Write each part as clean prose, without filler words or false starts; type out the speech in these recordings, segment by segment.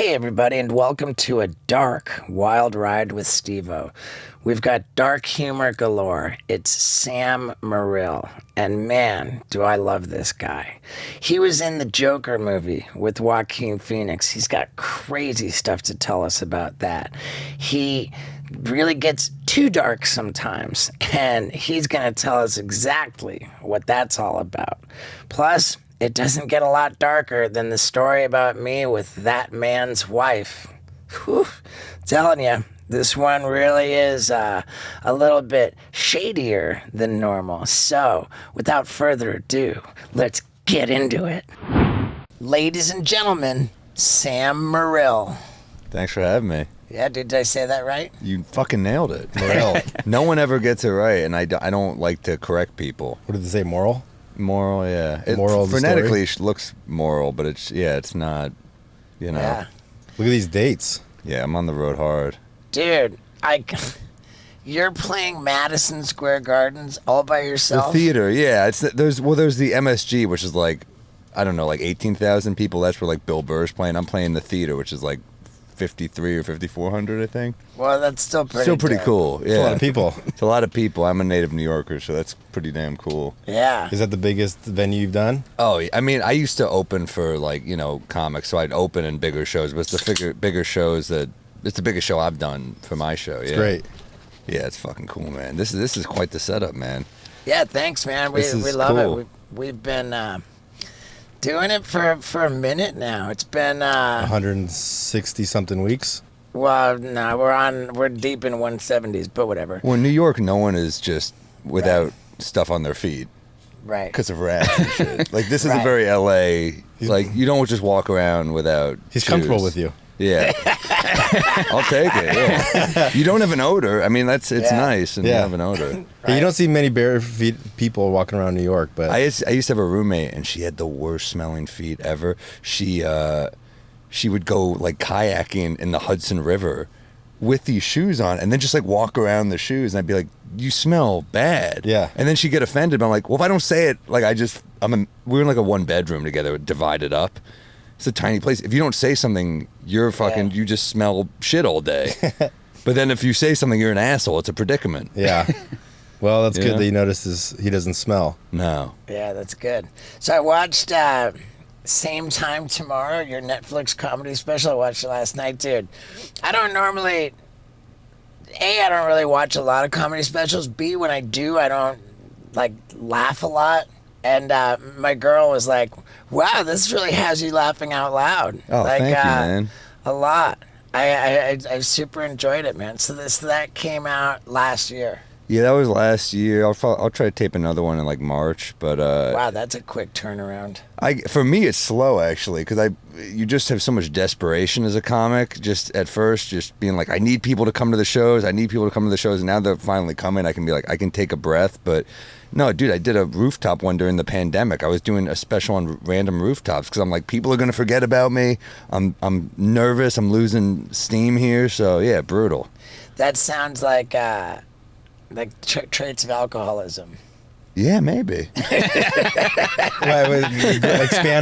Hey everybody, and welcome to a dark, wild ride with Steve-O. We've got dark humor galore. It's Sam Morril, and man, do I love this guy. He was in the Joker movie with Joaquin Phoenix. He's got crazy stuff to tell us about that. He really gets too dark sometimes, and he's going to tell us exactly what that's all about. Plus, it doesn't get a lot darker than the story about me with that man's wife. Whew, telling you, this one really is a little bit shadier than normal. So, without further ado, let's get into it. Ladies and gentlemen, Sam Morril. Thanks for having me. Yeah, did I say that right? You fucking nailed it. Morril. No one ever gets it right, and I don't like to correct people. What did they say, Morril? Morril, yeah. Moral phonetically it looks moral, but it's not, you know. Yeah. Look at these dates. Yeah, I'm on the road hard. Dude, you're playing Madison Square Gardens all by yourself? The theater, yeah. There's the MSG, which is like, I don't know, like 18,000 people. That's where like Bill Burr's playing. I'm playing the theater, which is like 53 or 5,400, I think. Well, that's still pretty dope. Cool. Yeah. It's a lot of people. It's a lot of people. I'm a native New Yorker, so that's pretty damn cool. Yeah. Is that the biggest venue you've done? Oh, I mean, I used to open for like, you know, comics, so I'd open in bigger shows, but it's the bigger shows it's the biggest show I've done for my show. It's yeah. great. Yeah, it's fucking cool, man. This is quite the setup, man. Yeah, thanks, man. We love cool. it. We've been doing it for a minute now. It's been 160 something weeks. Well, no, we're deep in 170s, but whatever. Well, in New York, no one is just without stuff on their feet. Right. Because of rats and shit. Like, this is a very LA, like, you don't just walk around without He's shoes. comfortable with you. Yeah. I'll take it, yeah. You don't have an odor. I mean, it's nice, and you have an odor. Right. You don't see many bare feet people walking around New York, but I used to have a roommate, and she had the worst smelling feet ever. She would go like kayaking in the Hudson River with these shoes on, and then just like walk around the shoes, and I'd be like, "You smell bad." Yeah. And then she'd get offended. But I'm like, "Well, if I don't say it, like we're in like a 1-bedroom together, divided up. It's a tiny place. If you don't say something, you're fucking. You just smell shit all day. But then if you say something, you're an asshole. It's a predicament. yeah. Well, that's good that you noticed he doesn't smell. No. Yeah, that's good. So I watched Same Time Tomorrow, your Netflix comedy special. I watched it last night, dude. I don't really watch a lot of comedy specials. B, when I do, I don't like laugh a lot. And my girl was like, "Wow, this really has you laughing out loud." Oh, like, thank you, man. A lot. I super enjoyed it, man. So that came out last year. Yeah, that was last year. I'll try to tape another one in like March, but wow, that's a quick turnaround. For me, it's slow actually, because you just have so much desperation as a comic. Just at first, just being like, I need people to come to the shows. And now they're finally coming. I can be like, I can take a breath. But no, dude, I did a rooftop one during the pandemic. I was doing a special on random rooftops because I'm like, people are gonna forget about me. I'm nervous. I'm losing steam here. So yeah, brutal. That sounds like traits of alcoholism. Yeah, maybe. Expand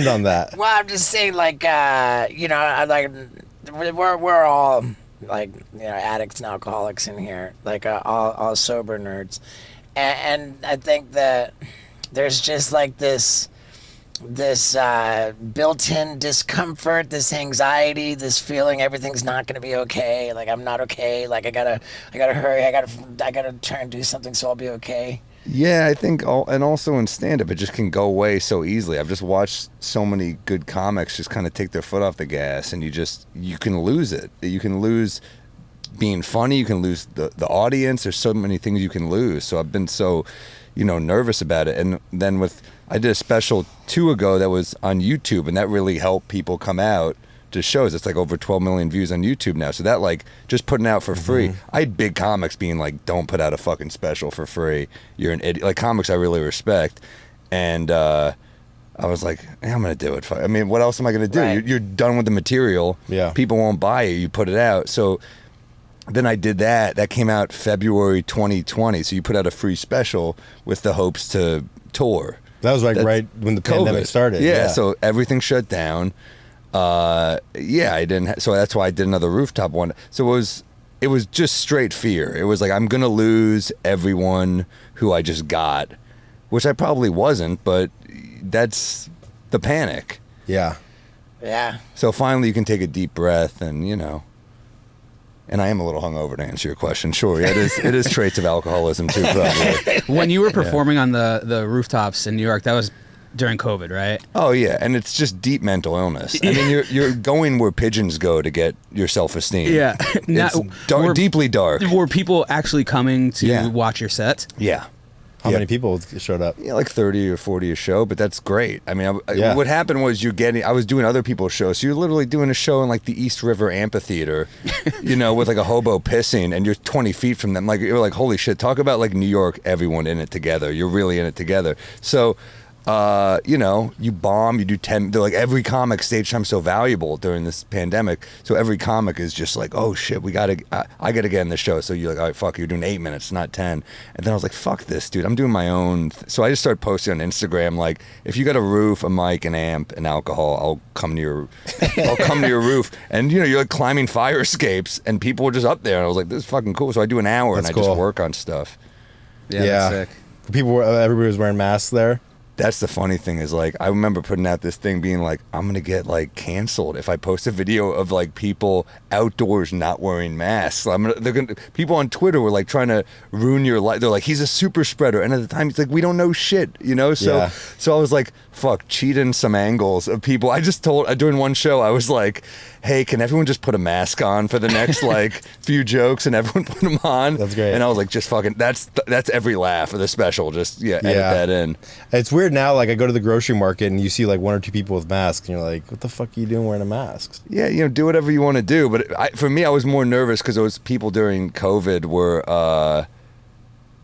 on that. Well, I'm just saying, like, we're all like, addicts and alcoholics in here, like all sober nerds, and I think that there's just like this built-in discomfort, this anxiety, this feeling everything's not going to be okay. Like, I'm not okay. Like, I gotta hurry. I gotta try and do something so I'll be okay. Yeah, I think, and also in stand-up, it just can go away so easily. I've just watched so many good comics just kind of take their foot off the gas, and you can lose it. You can lose being funny. You can lose the audience. There's so many things you can lose. So I've been so, nervous about it. And then I did a special 2 ago that was on YouTube, and that really helped people come out to shows. It's like over 12 million views on YouTube now. So that, like, just putting out for free. I had big comics being like, don't put out a fucking special for free. You're an idiot. Like, comics I really respect. And I was like, hey, I'm going to do it. I mean, what else am I going to do? Right. You're done with the material. Yeah. People won't buy it. You put it out. So then I did that. That came out February 2020. So you put out a free special with the hopes to tour. That was right when the pandemic started. Yeah, so everything shut down. Yeah, I didn't. So that's why I did another rooftop one. So it was just straight fear. It was like, I'm gonna lose everyone who I just got, which I probably wasn't, but that's the panic. Yeah. Yeah. So finally, you can take a deep breath, and and I am a little hungover, to answer your question. Sure, yeah, it is traits of alcoholism too, probably. When you were performing on the rooftops in New York, that was during COVID, right? Oh yeah, and it's just deep mental illness. I mean, you're going where pigeons go to get your self-esteem. Yeah. It's deeply dark. Were people actually coming to watch your sets? Yeah. How many people showed up? Yeah, like 30 or 40 a show, but that's great. I mean, what happened was I was doing other people's shows, so you're literally doing a show in like the East River Amphitheater, with like a hobo pissing, and you're 20 feet from them. Like, you're like, holy shit, talk about like New York, everyone in it together. You're really in it together. So, you bomb, you do 10, they're like, every comic stage time's so valuable during this pandemic. So every comic is just like, oh shit, I gotta get in the show. So you're like, all right, fuck, you're doing 8 minutes, not 10. And then I was like, fuck this, dude, I'm doing my own. So I just started posting on Instagram, like, if you got a roof, a mic, an amp, and alcohol, I'll come to your roof. And you're like climbing fire escapes, and people were just up there. And I was like, this is fucking cool. So I do an hour, and I just work on stuff. Yeah. That's sick. Everybody was wearing masks there. That's the funny thing is, like, I remember putting out this thing being like, I'm going to get, like, canceled if I post a video of, like, people outdoors not wearing masks. People on Twitter were, like, trying to ruin your life. They're like, he's a super spreader. And at the time, it's like, we don't know shit, So I was like, fuck, cheating some angles of people. I just told, during one show, I was like, hey, can everyone just put a mask on for the next, like, few jokes? And everyone put them on. That's great. And I was like, just fucking, that's every laugh of the special. Just, edit that in. It's weird now, like, I go to the grocery market and you see, like, one or two people with masks, and you're like, what the fuck are you doing wearing a mask? Yeah, do whatever you want to do. But for me, I was more nervous because those people during COVID were,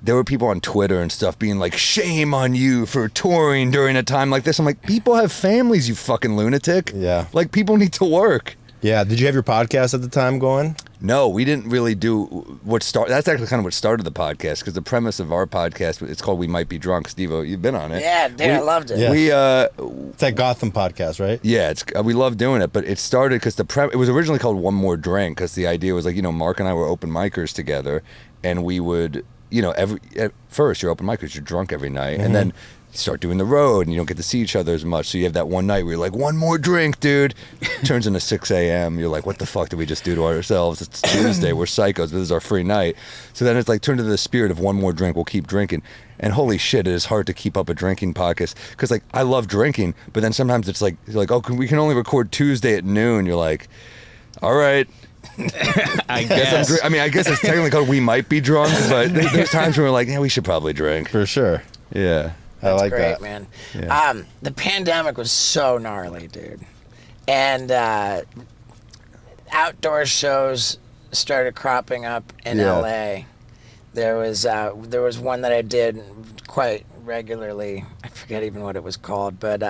there were people on Twitter and stuff being like, shame on you for touring during a time like this. I'm like, people have families, you fucking lunatic. Yeah. Like, people need to work. Yeah. Did you have your podcast at the time going? No, we didn't really do that's actually kind of what started the podcast, because the premise of our podcast, it's called We Might Be Drunk. Steve-O, you've been on it. Yeah, dude, I loved it. Yeah. It's that Gotham podcast, right? Yeah, we love doing it, but it started because it was originally called One More Drink, because the idea was like, Mark and I were open micers together, and we would, at first you're open micers, you're drunk every night, and then you start doing the road and you don't get to see each other as much. So you have that one night where you're like, one more drink, dude. Turns into 6 a.m. You're like, what the fuck did we just do to ourselves? It's Tuesday. We're psychos, but this is our free night. So then it's like turned into the spirit of one more drink. We'll keep drinking. And holy shit, it is hard to keep up a drinking podcast. Because, like, I love drinking, but then sometimes it's like, oh, we can only record Tuesday at noon. You're like, all right. I guess I guess it's technically called We Might Be Drunk, but there's times when we're like, yeah, we should probably drink. For sure. Yeah. I like great, that, man. Yeah. The pandemic was so gnarly, dude, and outdoor shows started cropping up in LA. There was one that I did quite regularly. I forget even what it was called, but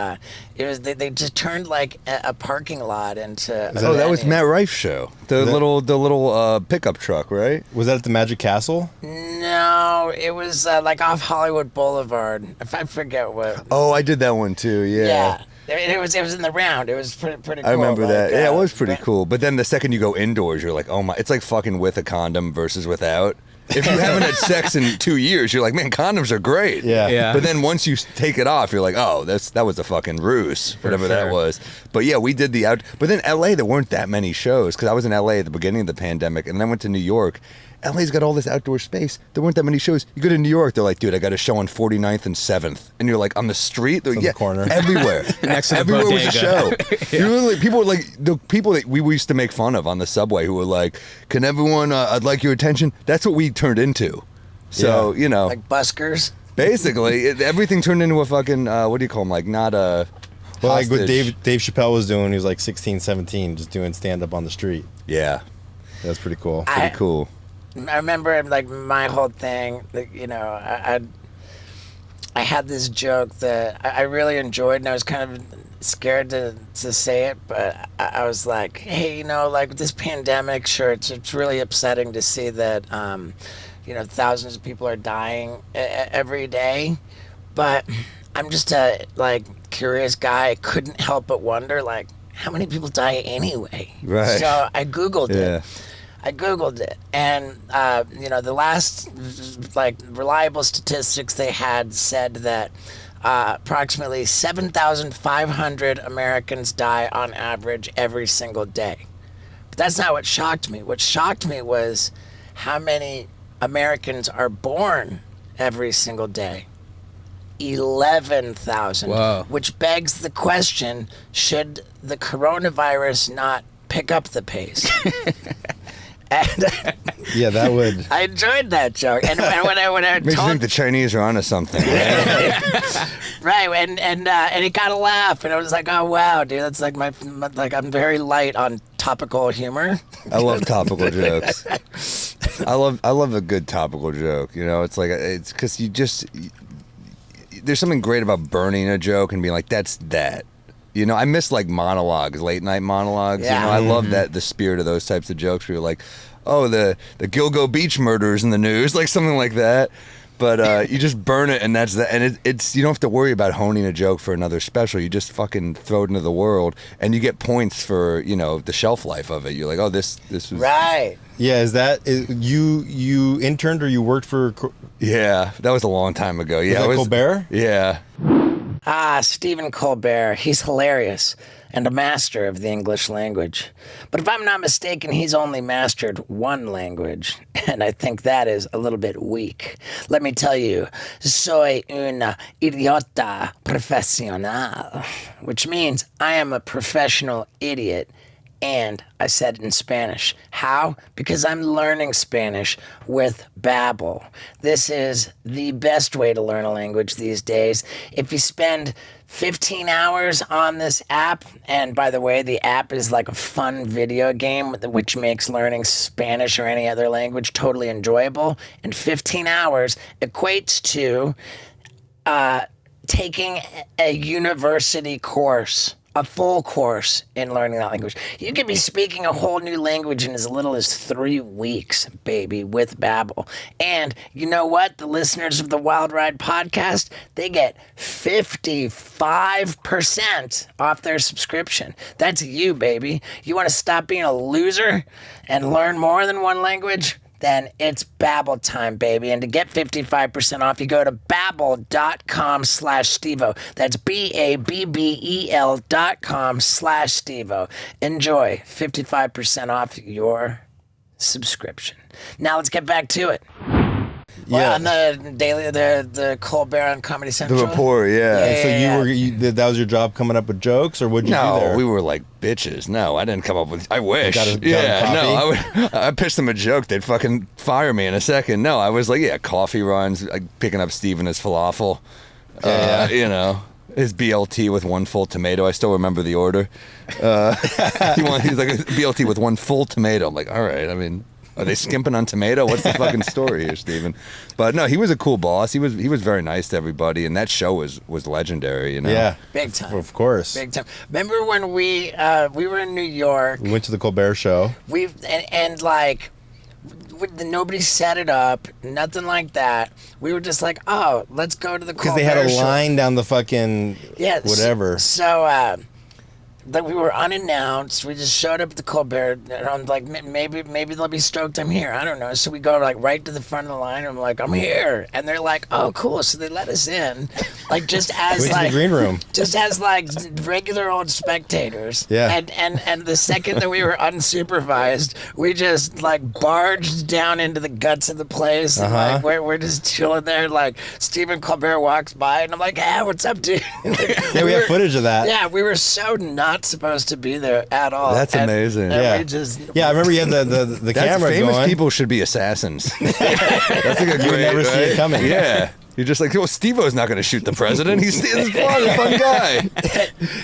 it was they just turned like a parking lot into. That was Matt Rife's show. The little pickup truck, right? Was that at the Magic Castle? No, it was like off Hollywood Boulevard. If I forget what. Oh, I did that one too. Yeah. It was in the round. It was pretty cool. I remember that. Yeah, it was pretty cool. But then the second you go indoors, you're like, oh my! It's like fucking with a condom versus without. If you haven't had sex in 2 years, you're like, man, condoms are great. Yeah. But then once you take it off, you're like, oh, that was a fucking ruse, whatever that was. But yeah, we did But then LA, there weren't that many shows, because I was in LA at the beginning of the pandemic, and then I went to New York. LA's got all this outdoor space. There weren't that many shows. You go to New York, they're like, dude, I got a show on 49th and 7th. And you're like, on the street? They're like, the corner. Everywhere. Next to the everywhere was a bodega. show. You're literally, people were like, the people that we used to make fun of on the subway who were like, can everyone, I'd like your attention. That's what we turned into. So, like buskers. Basically, everything turned into a fucking, what do you call them? Like, not a Well, like what hostage. Dave Chappelle was doing, he was like 16, 17, just doing stand-up on the street. Yeah. That's pretty cool. Pretty cool. I remember, like, my whole thing, like, I had this joke that I really enjoyed, and I was kind of scared to say it, but I was like, hey, like, this pandemic, sure, it's really upsetting to see that, thousands of people are dying every day, but I'm just a, like, curious guy. I couldn't help but wonder, like, how many people die anyway? Right. So I Googled Yeah. it. And the last reliable statistics they had said that approximately 7,500 Americans die on average every single day. But that's not what shocked me. What shocked me was how many Americans are born every single day. 11,000. Whoa. Which begs the question, should the coronavirus not pick up the pace? And Yeah, that would. I enjoyed that joke. And when I Makes you told think the Chinese are onto something. Right? right, and it got a laugh, and I was like, oh wow, dude, that's like my I'm very light on topical humor. I love topical jokes. I love a good topical joke. You know, it's because there's something great about burning a joke and being like, that's that. You know, I miss like monologues, late night monologues. Yeah. You know, I love the spirit of those types of jokes where you're like, oh, the Gilgo Beach murders in the news, like something like that. But you just burn it, and that's that. And it's you don't have to worry about honing a joke for another special. You just fucking throw it into the world, and you get points for the shelf life of it. You're like, oh, this was Right. Yeah, you interned or you worked for? Yeah, that was a long time ago. Yeah, Was that Colbert? Yeah. Stephen Colbert. He's hilarious and a master of the English language. But if I'm not mistaken, he's only mastered one language, and I think that is a little bit weak. Let me tell you, soy una idiota profesional, which means I am a professional idiot. And I said it in Spanish. How? Because I'm learning Spanish with Babbel. This is the best way to learn a language these days. If you spend 15 hours on this app, and by the way, the app is like a fun video game which makes learning Spanish or any other language totally enjoyable, and 15 hours equates to taking a university course. A full course in learning that language. You could be speaking a whole new language in as little as 3 weeks, baby, with Babbel. And you know what? The listeners of the Wild Ride podcast, they get 55% off their subscription. That's you, baby. You want to stop being a loser and learn more than one language? Then it's Babbel time, baby. And to get 55% off, you go to babbel.com/Stevo. That's BABBEL.com/Stevo. Enjoy 55% off your subscription. Now let's get back to it. Well, on the daily, the Colbert on Comedy Central. The report, yeah. So that was your job coming up with jokes, or what'd you do there? No, we were like bitches. No, I didn't come up with. I wish. Got a coffee? I pitched them a joke, they'd fucking fire me in a second. No, I was like, coffee runs, like picking up Steve and his falafel. His BLT with one full tomato. I still remember the order. He's like a BLT with one full tomato. I'm like, all right. I mean, are they skimping on tomato? What's the fucking story here, Steven? But no, he was a cool boss. He was very nice to everybody, and that show was legendary. You know? Yeah, big time. Of course, big time. Remember when we were in New York? We went to the Colbert show. Nobody set it up, nothing like that. We were just like, oh, let's go to the Colbert show. Because they had a line down the fucking whatever. So we were unannounced. We just showed up at the Colbert, and I'm like, maybe they'll be stoked I'm here. I don't know. So we go like right to the front of the line. And I'm like, I'm here, and they're like, oh, cool. So they let us in, like just as Went to the green room, just as like regular old spectators. Yeah. And the second that we were unsupervised, we just like barged down into the guts of the place. And, like we're just chilling there. Like Stephen Colbert walks by, and I'm like, hey, what's up, dude? Yeah, we have footage of that. Yeah, we were so not supposed to be there at all. That's amazing. Yeah. We just, I remember you had the camera famous going. people should be assassins. That's like a great, You would never see it coming. Yeah. You're just like, Steve-O's not going to shoot the president. He's a fun guy.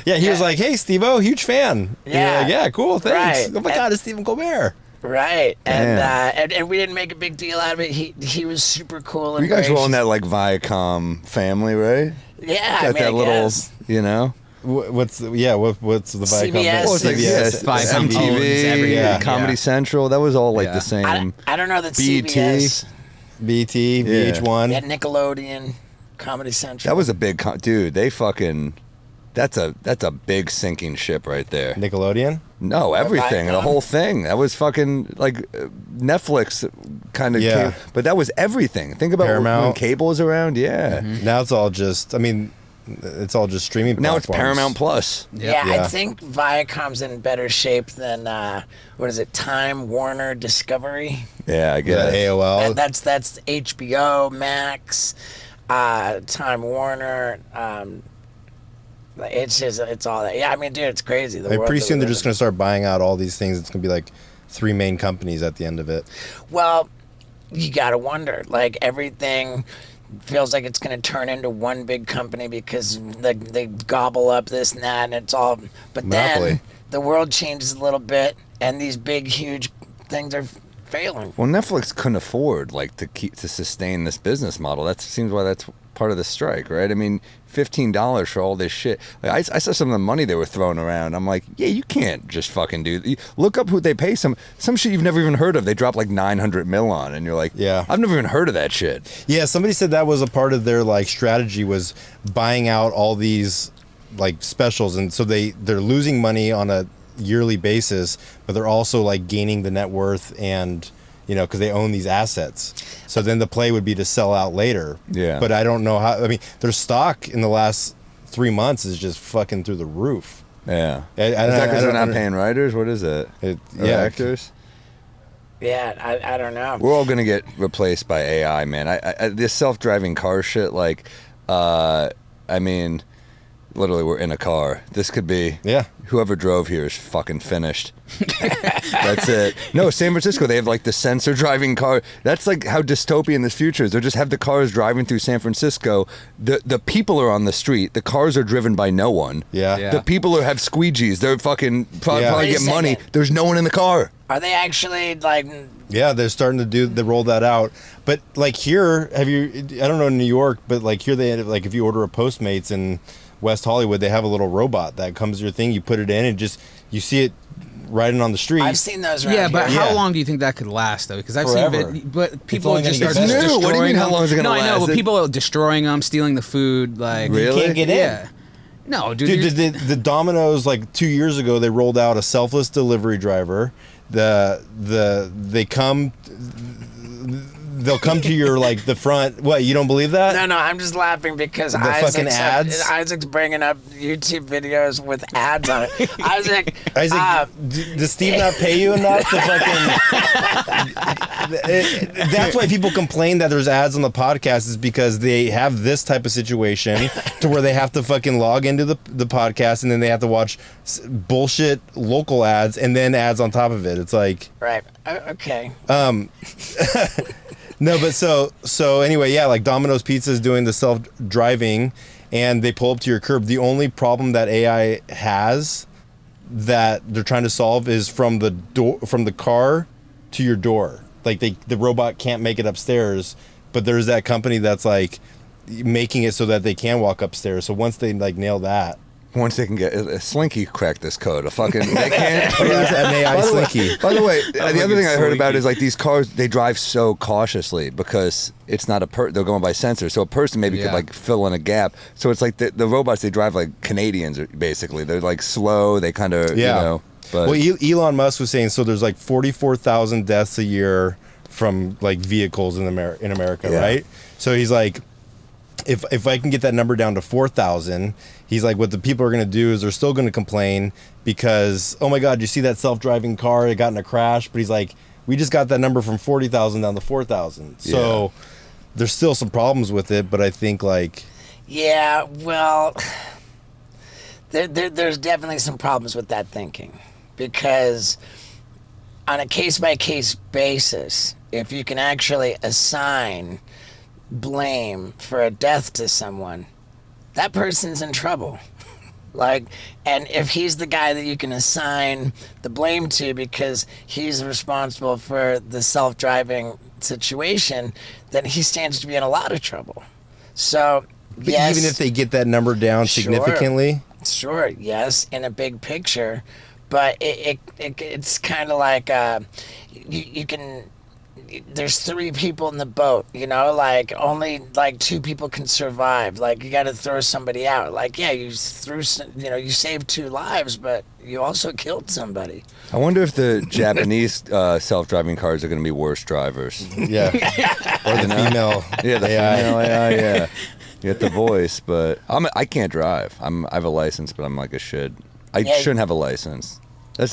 Yeah, he was like, hey, Steve-O, huge fan. Yeah. Like, yeah, cool, thanks. Right. Oh my God, it's Stephen Colbert. Right, and we didn't make a big deal out of it. He was super cool. And You guys were gracious. on that like Viacom family, right? Yeah, Got that little, guess. What's the Viacom? CBS. Well, it's like CBS, Viacom owns everything. Yeah. Comedy Central. That was all like the same. I don't know that BET. CBS. BT, VH1. Yeah, Nickelodeon, Comedy Central. That was a big dude. They That's a big sinking ship right there. Nickelodeon. No, everything, the Viacom? whole thing. That was fucking like Netflix kind of. Yeah. But that was everything. Think about when Paramount. cable was around. Yeah. Now it's all just. I mean, it's all just streaming. Now it's platforms. Paramount Plus. Yeah, Yeah. I think Viacom's in better shape than what is it? Time Warner Discovery. Yeah, I Yeah, guess. AOL. That's HBO Max, Time Warner. It's all that. Yeah, I mean, dude, it's crazy. The Like, world pretty that soon we they're live just in. going to start buying out all these things. It's going to be like 3 main companies at the end of it. Well, you gotta wonder. Like everything feels like it's gonna turn into one big company because they gobble up this and that, and it's all. But Monopoly. then the world changes a little bit, and these big, huge things are failing. Well, Netflix couldn't afford to sustain this business model. That seems why that's part of the strike, right? I mean, $15 for all this shit. Like, I saw some of the money they were throwing around. I'm like, yeah, you can't just fucking do. Look up who they pay. Some shit you've never even heard of. They drop like 900 mil on, and you're like, Yeah. I've never even heard of that shit. Yeah, somebody said that was a part of their like strategy was buying out all these like specials, and so they're losing money on a yearly basis, but they're also like gaining the net worth and because they own these assets. So then the play would be to sell out later. Yeah. But I don't know how. I mean, their stock in the last 3 months is just fucking through the roof. Yeah. I Is that because they're not don't- paying writers? What is it? Or Yeah. actors? Yeah, I don't know. We're all gonna get replaced by AI, man. I this self-driving car shit, like, I mean, literally, we're in a car. This could be. Yeah. Whoever drove here is fucking finished. That's it. No, San Francisco, they have like the sensor driving car. That's like how dystopian this future is. They'll just have the cars driving through San Francisco. The people are on the street. The cars are driven by no one. Yeah. Yeah. The people have squeegees. They're fucking probably Yeah. Wait a get money. second. There's no one in the car. Are they actually like? Yeah, they're starting to they roll that out. But like here, I don't know in New York, but like here they like if you order a Postmates in West Hollywood, they have a little robot that comes to your thing, you put it in and just you see it riding on the street. I've seen those. Around Yeah, but here. how Yeah. long do you think that could last though? Because I've Forever. seen, but people only just gonna start get better. It's new. destroying. What do you mean, how long is it gonna No, I know, last? but people are destroying them, stealing the food. Like, Really? can't get in. yeah. No, dude. Dude, the Domino's like 2 years ago they rolled out a selfless delivery driver. They'll come to your like the front. What, you don't believe that? No, I'm just laughing because fucking ads? Isaac's bringing up YouTube videos with ads on it. Isaac, Does Steve not pay you enough to fucking? That's why people complain that there's ads on the podcast is because they have this type of situation to where they have to fucking log into the podcast and then they have to watch bullshit local ads and then ads on top of it. It's like right? Okay. no, but so anyway, yeah, like Domino's Pizza is doing the self-driving and they pull up to your curb. The only problem that AI has that they're trying to solve is from the car to your door. Like the robot can't make it upstairs, but there's that company that's like making it so that they can walk upstairs. So once they like nail that, Once they can get a Slinky crack this code, a fucking they can't. an AI Slinky. By the way, the other thing I heard about Slinky. is like these cars they drive so cautiously because it's not they're going by sensor. So a person maybe could Yeah. like fill in a gap. So it's like the robots they drive like Canadians basically. They're like slow. They kind of Yeah. But Well, Elon Musk was saying so. There's like 44,000 deaths a year from like vehicles in America, Yeah. right? So he's like, if I can get that number down to 4,000, he's like, what the people are going to do is they're still going to complain because, oh my God, you see that self-driving car? It got in a crash. But he's like, we just got that number from 40,000 down to 4,000. So there's still some problems with it, but I think like, Yeah, well, there's definitely some problems with that thinking because on a case-by-case basis, if you can actually assign blame for a death to someone, that person's in trouble. Like, and if he's the guy that you can assign the blame to because he's responsible for the self-driving situation, then he stands to be in a lot of trouble. So, but yes, even if they get that number down Sure. significantly, sure, yes, in a big picture, but it's kind of like you can there's 3 people in the boat, you know, like only like 2 people can survive. Like you got to throw somebody out. Like, yeah, you saved 2 lives, but you also killed somebody. I wonder if the Japanese self-driving cars are going to be worse drivers. Yeah. Or the female Yeah, the AI. female AI, yeah. You get the voice, but I can't drive. I have a license, but I'm like a shit. I shouldn't have a license.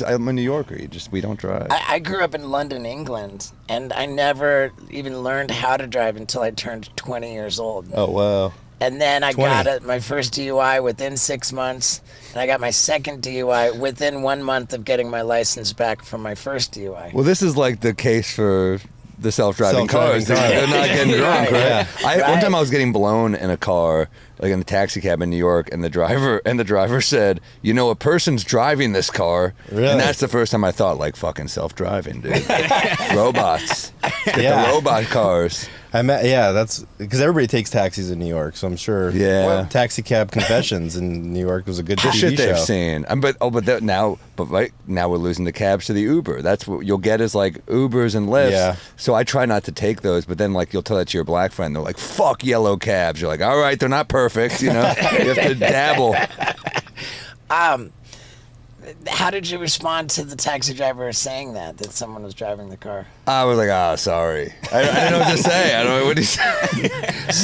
I'm a New Yorker. We don't drive. I grew up in London, England, and I never even learned how to drive until I turned 20 years old. Oh, wow. And then I 20. got my first DUI within 6 months, and I got my second DUI within 1 month of getting my license back from my first DUI. Well, this is like the case for the self-driving cars. They're not getting drunk, right? Yeah. One time I was getting blown in a car, like in a taxi cab in New York, and the driver said, "You know, a person's driving this car," Really? and that's the first time I thought, like, fucking self-driving, dude. Robots, get the robot cars. That's because everybody takes taxis in New York, so I'm sure. Yeah. Well, Taxi Cab Confessions in New York was a good The TV shit they've show. seen. But right now we're losing the cabs to the Uber. That's what you'll get is like Ubers and Lyfts. Yeah. So I try not to take those, but then like you'll tell that to your black friend, they're like, "Fuck yellow cabs." You're like, "All right, they're not perfect, you know." You have to dabble. How did you respond to the taxi driver saying that someone was driving the car? I was like, "Ah, sorry." I didn't know what to say. I don't know what he said.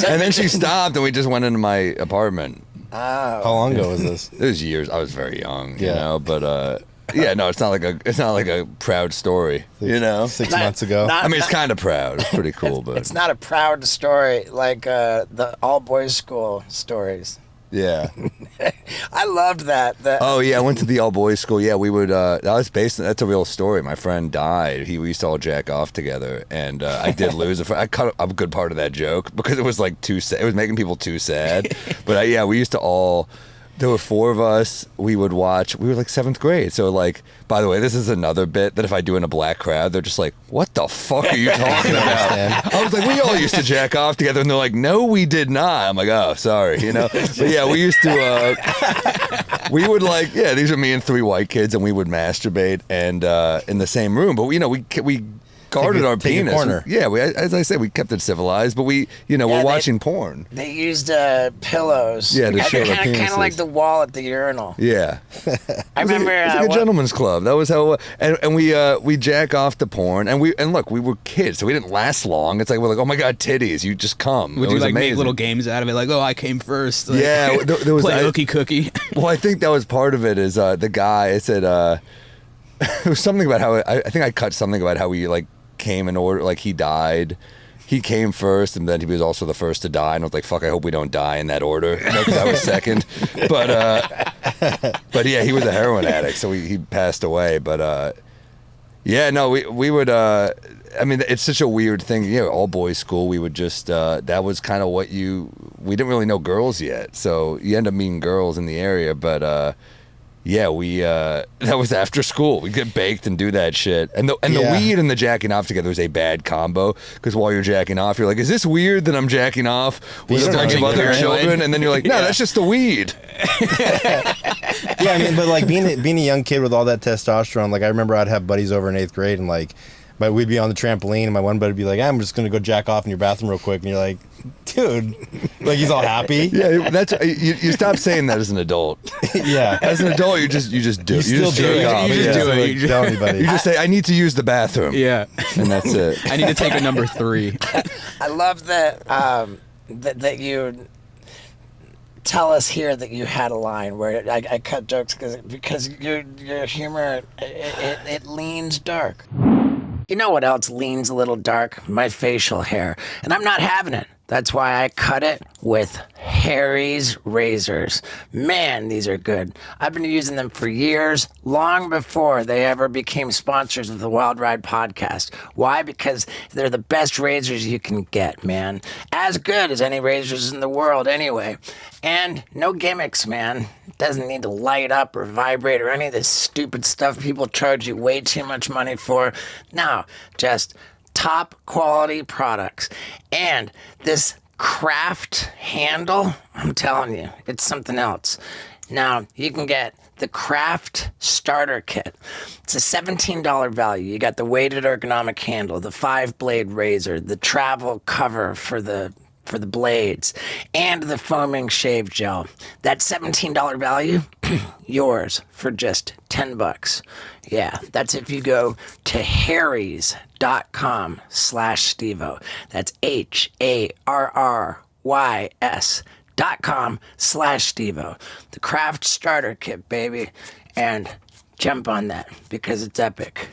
And then she stopped, and we just went into my apartment. How long ago was this? It was years. I was very young, you Yeah. know. But yeah, no, it's not like a proud story, you know. 6 months ago. I mean, it's kind of proud. It's pretty cool, but It's not a proud story like the all boys school stories. yeah. I loved that. Oh yeah, I went to the all boys school. Yeah, we would. That's a real story. My friend died. We used to all jack off together, and I did lose. I cut a good part of that joke because it was like too sad. It was making people too sad. But yeah, we used to all. There were 4 of us. We would watch. We were like 7th grade. So like, by the way, this is another bit that if I do in a black crowd, they're just like, "What the fuck are you talking about?" I was like, "We all used to jack off together," and they're like, "No, we did not." I'm like, "Oh, sorry," you know. But yeah, we used to. We would like, yeah, these are me and 3 white kids, and we would masturbate and in the same room. But we guarded our take a penis. corner. Yeah, as I said, we kept it civilized, but we're watching porn. They used pillows. Yeah, to show their kind penises. of like the wall at the urinal. Yeah. I remember It was like a gentleman's club. That was how. And we jack off to porn, and look, we were kids, so we didn't last long. It's like we're like, "Oh my god, titties! You just come." Would It you was like amazing. make little games out of it? Like, oh, I came first. Like, Yeah, there was play hooky cookie. Well, I think that was part of it. Is the guy? I said it was something about how I think I cut something about how we like came in order. Like he died. He came first, and then he was also the first to die. And I was like, "Fuck! I hope we don't die in that order." Because I was second. But yeah, he was a heroin addict, so he passed away. But yeah, no, we would. I mean, it's such a weird thing. You know, all boys school. We would just. That was kind of what we didn't really know girls yet, so you end up meeting girls in the area. But yeah, that was after school. We'd get baked and do that shit. And the weed and the jacking off together is a bad combo, because while you're jacking off, you're like, "Is this weird that I'm jacking off with a bunch of other children?" And then you're like, "No, that's just the weed." Yeah, I mean, but like being a young kid with all that testosterone, like I remember I'd have buddies over in 8th grade, and like, we'd be on the trampoline, and my one buddy would be like, "I'm just gonna go jack off in your bathroom real quick," and you're like, "Dude," like he's all happy. Yeah, that's you stop saying that as an adult. Yeah, As an adult, you just do. you You still just do jerk it. off. You just Yeah. do it. Like, tell anybody. You just say, "I need to use the bathroom." Yeah. And that's it. I need to take a number 3. I love that that you tell us here that you had a line where I cut jokes because your humor it leans dark. You know what else leans a little dark? My facial hair. And I'm not having it. That's why I cut it with Harry's razors. Man, these are good. I've been using them for years, long before they ever became sponsors of the Wild Ride podcast. Why? Because they're the best razors you can get, man. As good as any razors in the world, anyway. And no gimmicks, man. It doesn't need to light up or vibrate or any of this stupid stuff people charge you way too much money for. No, just top quality products. And this craft handle, I'm telling you, it's something else. Now, you can get the Craft Starter Kit. It's a $17 value. You got the weighted ergonomic handle, the 5-blade razor, the travel cover for the blades, and the foaming shave gel. That $17 value, yours for just $10. Yeah, that's if you go to harrys.com/Stevo. That's HARRYS.com/Stevo. The Craft Starter Kit, baby. And jump on that because it's epic.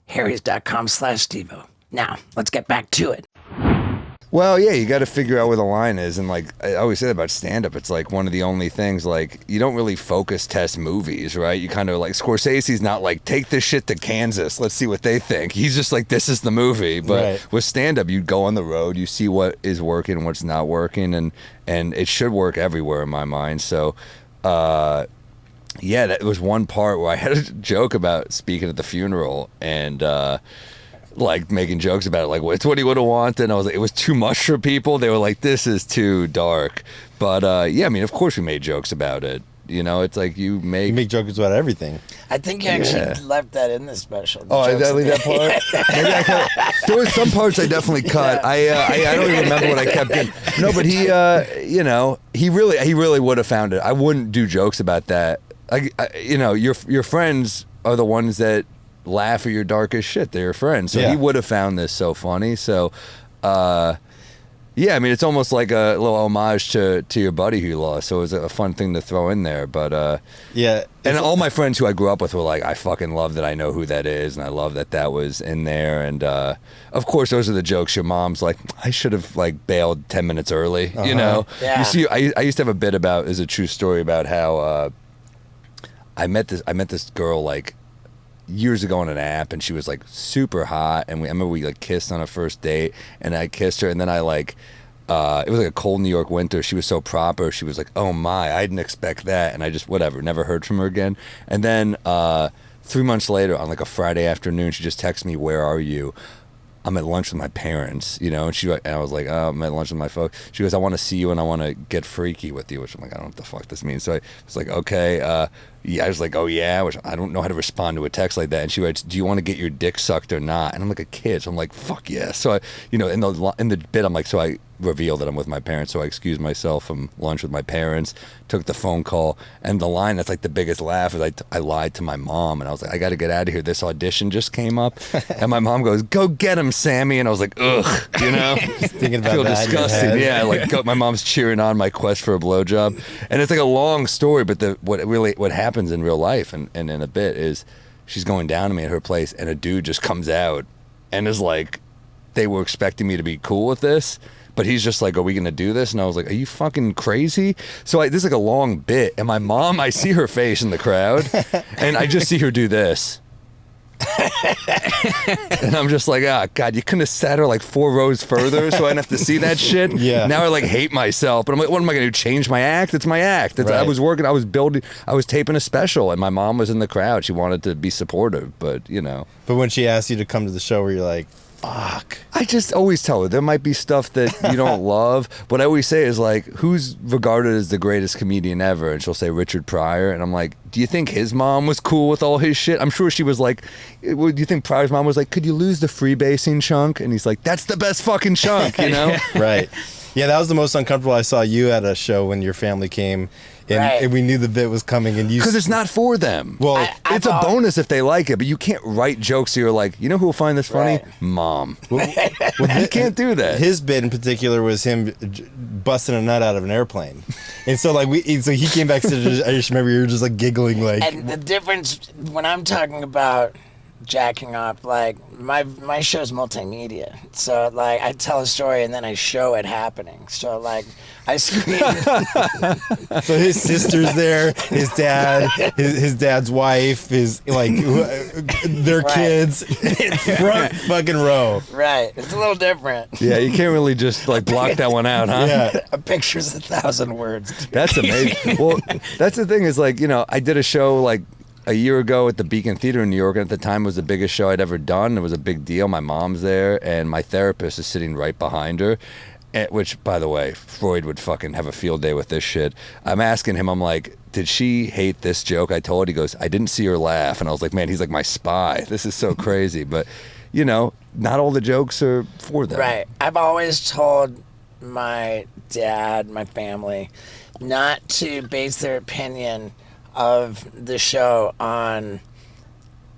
harrys.com/Stevo. Now, let's get back to it. Well, yeah, you got to figure out where the line is, and like I always say that about stand-up, it's like one of the only things, like, you don't really focus test movies, right? You kind of like, Scorsese's not like, take this shit to Kansas, let's see what they think. He's just like, this is the movie. But with stand-up, you go on the road, you see what is working and what's not working, and it should work everywhere in my mind. So yeah, that was one part where I had a joke about speaking at the funeral, and like making jokes about it, like, it's what he would have wanted. And I was like, it was too much for people. They were like, this is too dark. But yeah, I mean, of course we made jokes about it. You know, it's like you make jokes about everything. I think you actually left that in the special. Oh, I leave that part? Maybe I cut. There was some parts I definitely cut. I don't even remember what I kept in. No, but he, you know, he really would have found it. I wouldn't do jokes about that. You know, your friends are the ones that laugh at your darkest shit. They're your friends. So he would have found this so funny. So yeah, I mean, it's almost like a little homage to your buddy who you lost. So it was a fun thing to throw in there. But yeah, and all my friends who I grew up with were like, I fucking love that I know who that is, and I love that was in there. And of course, those are the jokes. Your mom's like, I should have like bailed 10 minutes early. You know, you see, I used to have a bit about, is a true story about how I met this girl like years ago on an app, and she was like super hot, and I remember we like kissed on a first date, and I kissed her, and then I like it was like a cold New York winter. She was so proper. She was like, oh my, I didn't expect that. And I just, whatever, never heard from her again. And then 3 months later, on like a Friday afternoon, she just texted me, where are you? I'm at lunch with my parents, you know, and I was like, oh, I'm at lunch with my folks. She goes, I want to see you and I want to get freaky with you, which I'm like, I don't know what the fuck this means. So I was like, okay, yeah, I was like, oh yeah, which I don't know how to respond to a text like that. And she writes, do you want to get your dick sucked or not? And I'm like a kid, so I'm like, fuck yeah. So I, you know, in the bit, I'm like, so I reveal that I'm with my parents, so I excused myself from lunch with my parents, took the phone call, and the line that's like the biggest laugh is I lied to my mom, and I was like, I got to get out of here. This audition just came up, and my mom goes, go get him, Sammy. And I was like, ugh, you know, thinking about I feel that disgusting. Yeah, like my mom's cheering on my quest for a blowjob, and it's like a long story, but what happens in real life and in a bit is she's going down to me at her place, and a dude just comes out and is like, they were expecting me to be cool with this, but he's just like, are we going to do this? And I was like, are you fucking crazy? So this is like a long bit. And my mom, I see her face in the crowd, and I just see her do this. And I'm just like, ah, God, you couldn't have sat her like 4 rows further so I didn't have to see that shit. Yeah. Now I like hate myself. But I'm like, what am I going to do? Change my act? It's my act. Right. I was working, I was taping a special, and my mom was in the crowd. She wanted to be supportive, but you know. But when she asked you to come to the show, where you're like, fuck. I just always tell her there might be stuff that you don't love. What I always say is like, who's regarded as the greatest comedian ever? And she'll say Richard Pryor. And I'm like, do you think his mom was cool with all his shit? I'm sure she was like, do you think Pryor's mom was like, could you lose the freebasing chunk? And he's like, that's the best fucking chunk, you know? Right. Yeah, that was the most uncomfortable. I saw you at a show when your family came, and we knew the bit was coming, and you, because it's not for them. Well, it's a bonus if they like it, but you can't write jokes so you're like, you know who will find this funny? Right. Mom. Well, you can't do that. His bit in particular was him busting a nut out of an airplane, and so like so he came back. I just remember you were just like giggling, like. And the difference when I'm talking about jacking up, like my show's multimedia, so like I tell a story and then I show it happening, so like I scream. So his sister's there, his dad, his dad's wife, his like their kids, front fucking row. Right, it's a little different. Yeah, you can't really just like block that one out, huh? Yeah, a picture's 1,000 words. That's amazing. Well, that's the thing is like, you know, I did a show like a year ago at the Beacon Theater in New York, and at the time it was the biggest show I'd ever done. It was a big deal. My mom's there, and my therapist is sitting right behind her. which, by the way, Freud would fucking have a field day with this shit. I'm asking him, I'm like, did she hate this joke I told? He goes, I didn't see her laugh. And I was like, man, he's like my spy. This is so crazy. But, you know, not all the jokes are for them. Right. I've always told my dad, my family, not to base their opinion of the show on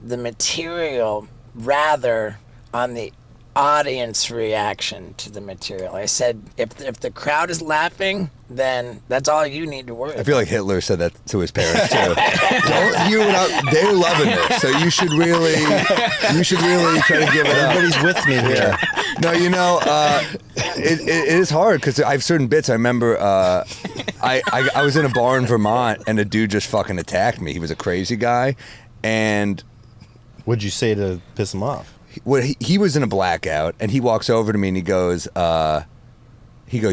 the material, rather on the audience reaction to the material. I said, if the crowd is laughing, then that's all you need to worry about. I feel like Hitler said that to his parents too. They're loving it, so you should really try to give it up. Everybody's with me here. No, you know, it is hard because I have certain bits. I remember I was in a bar in Vermont and a dude just fucking attacked me. He was a crazy guy, and What'd you say to piss him off? he was in a blackout, and he walks over to me and he goes,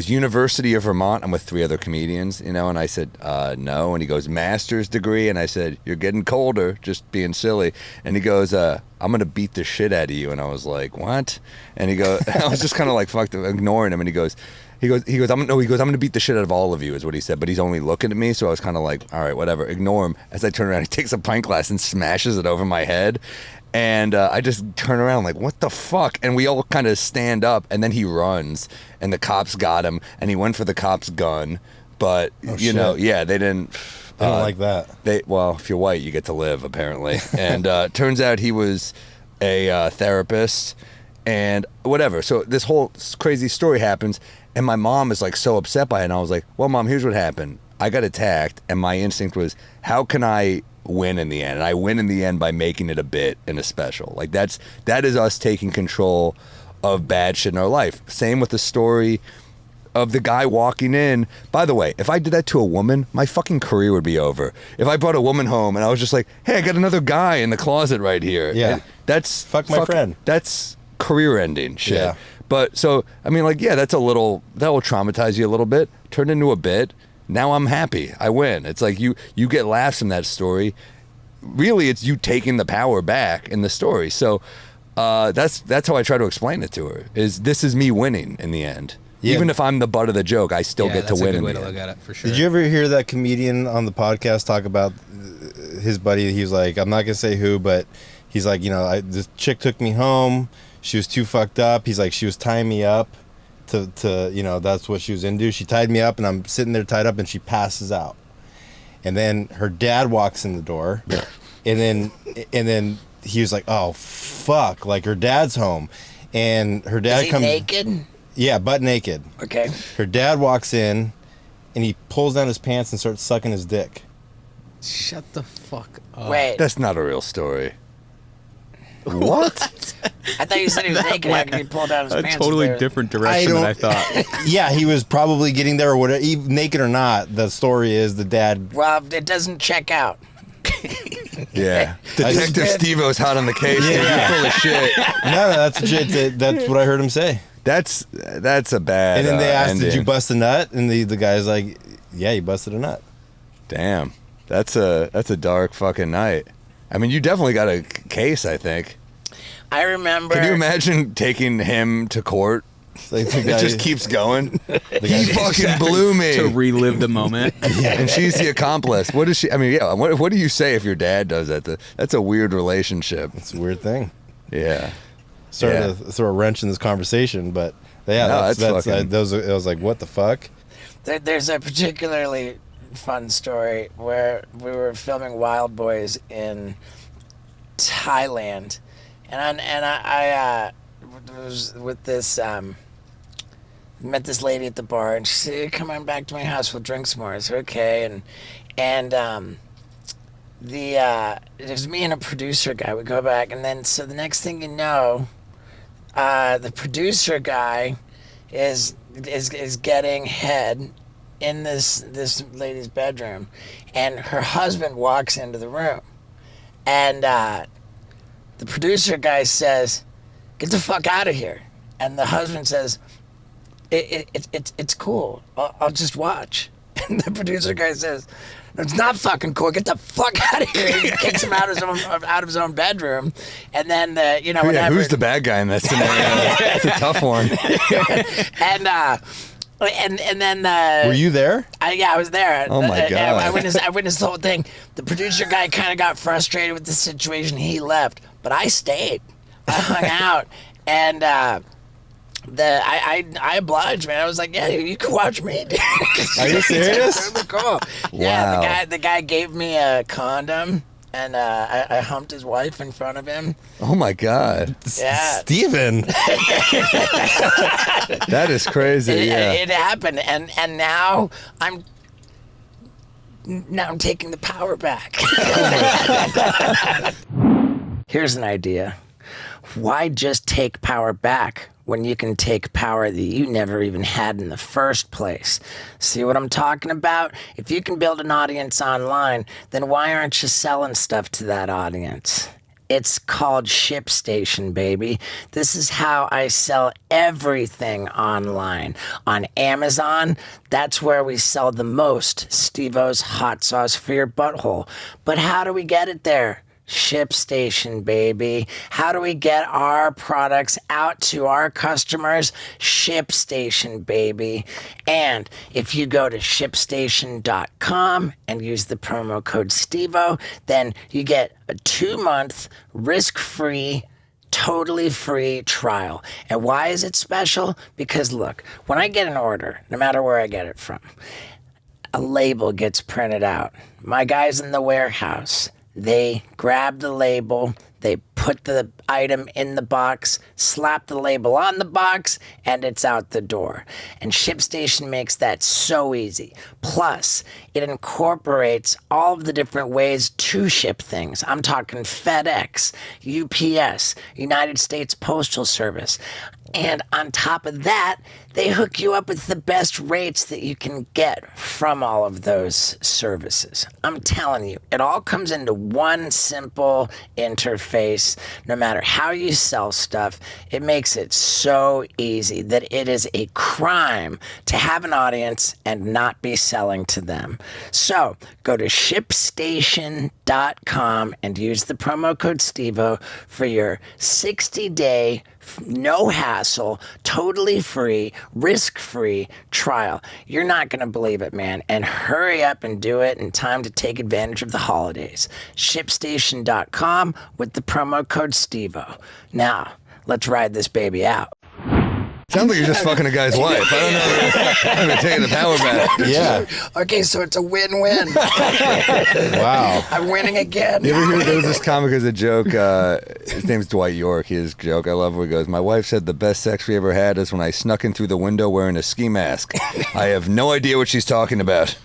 University of Vermont. I'm with 3 other comedians, you know, and I said, no. And he goes, master's degree. And I said, you're getting colder, just being silly. And he goes, I'm going to beat the shit out of you. And I was like, what? And he goes, I was just kind of like fucked, ignoring him. And he goes, I'm going to beat the shit out of all of you, is what he said. But he's only looking at me. So I was kind of like, all right, whatever, ignore him. As I turn around, he takes a pint glass and smashes it over my head. And I just turn around like, what the fuck? And we all kind of stand up, and then he runs, and the cops got him, and he went for the cop's gun. But, you know, yeah, they didn't. I don't like that. Well, if you're white, you get to live, apparently. And turns out he was a therapist and whatever. So this whole crazy story happens, and my mom is like so upset by it. And I was like, well, Mom, here's what happened. I got attacked, and my instinct was, how can I win in the end? And I win in the end by making it a bit and a special. Like that is us taking control of bad shit in our life. Same with the story of the guy walking in. By the way, if I did that to a woman, my fucking career would be over. If I brought a woman home and I was just like, hey, I got another guy in the closet right here. Yeah. That's Fuck my friend. That's career ending shit. Yeah. But so, I mean, like, yeah, that will traumatize you a little bit, turn into a bit. Now I'm happy. I win. It's like you get laughs from that story. Really, it's you taking the power back in the story. So that's how I try to explain it to her. This is me winning in the end. Yeah. Even if I'm the butt of the joke, I still get to win. That's a good way to end. look at it, for sure. Did you ever hear that comedian on the podcast talk about his buddy? He was like, I'm not gonna say who, but he's like, you know, this chick took me home. She was too fucked up. He's like, she was tying me up. To you know, that's what she was into. She tied me up, and I'm sitting there tied up, and she passes out. And then her dad walks in the door, and then he was like, "Oh fuck!" Like her dad's home, and her dad comes naked. Yeah, butt naked. Okay. Her dad walks in, and he pulls down his pants and starts sucking his dick. Shut the fuck up. Wait. That's not a real story. What? I thought you said he was naked. How could he pull down his A pants? totally there? different direction than I thought. Yeah, he was probably getting there or whatever. Naked or not, the story is the dad. Well, it doesn't check out. Yeah. Detective Steve-O's hot on the case. Yeah. Dude, you're full of shit. No, that's legit. That's what I heard him say. That's a bad. And then they asked, ending. "Did you bust a nut?" And the guy's like, "Yeah, he busted a nut." Damn, that's a dark fucking night. I mean, you definitely got a case, I think. I remember. Can you imagine taking him to court? Like the guy, It just keeps going. the He guy- fucking blew me. To relive the moment. And she's the accomplice. What is she? I mean, yeah. What do you say if your dad does that? That's a weird relationship. It's a weird thing. Yeah. Started Yeah. to throw a wrench in this conversation, but yeah, No, that's that's fucking- it was like, what the fuck? There's a particularly fun story where we were filming Wild Boys in Thailand, and I was with this met this lady at the bar, and she said, "Come on back to my house, we'll drink some more." I said, "Okay," and it was me and a producer guy. We go back, and then so the next thing you know, the producer guy is getting head in this lady's bedroom, and her husband walks into the room, and the producer guy says, "Get the fuck out of here," and the husband says, "It's cool. I'll just watch." And the producer guy says, It's not fucking cool. Get the fuck out of here. He kicks him out of his own bedroom. And then, whenever. Who's the bad guy in that scenario? It's a tough one. And then Were you there? I was there. Oh my God. I witnessed the whole thing. The producer guy kind of got frustrated with the situation. He left, but I stayed. I hung out, and I obliged, man. I was like, yeah, you can watch me. Are you serious? Super cool. Yeah, the guy gave me a condom. And I humped his wife in front of him. Oh my God. Yeah. Steven. That is crazy. It happened, and now I'm taking the power back. Here's an idea. Why just take power back when you can take power that you never even had in the first place? See what I'm talking about? If you can build an audience online, then why aren't you selling stuff to that audience? It's called Shipstation, baby. This is how I sell everything online. On Amazon, that's where we sell the most Steve-O's hot sauce for your butthole. But how do we get it there? Shipstation, baby. How do we get our products out to our customers? Shipstation, baby. And if you go to shipstation.com and use the promo code STEVO, then you get a 2-month risk-free, totally free trial. And why is it special? Because look, when I get an order, no matter where I get it from, a label gets printed out. My guys in the warehouse, they grab the label, they put the item in the box, slap the label on the box, and it's out the door. And Shipstation makes that so easy. Plus, it incorporates all of the different ways to ship things. I'm talking FedEx, UPS, United States Postal Service. And on top of that, they hook you up with the best rates that you can get from all of those services. I'm telling you, it all comes into one simple interface. No matter how you sell stuff, it makes it so easy that it is a crime to have an audience and not be selling to them. So go to shipstation.com and use the promo code STEVO for your 60-day no hassle, totally free, risk-free trial. You're not going to believe it, man. And hurry up and do it in time to take advantage of the holidays. Shipstation.com with the promo code STEVO. Now, let's ride this baby out. Sounds like you're just fucking a guy's wife. I don't know. I'm taking the power back. Yeah. Okay, so it's a win-win. Wow. I'm winning again. You ever hear there was this comic as a joke? His name's Dwight York. His joke, I love where he goes, "My wife said the best sex we ever had is when I snuck in through the window wearing a ski mask. I have no idea what she's talking about."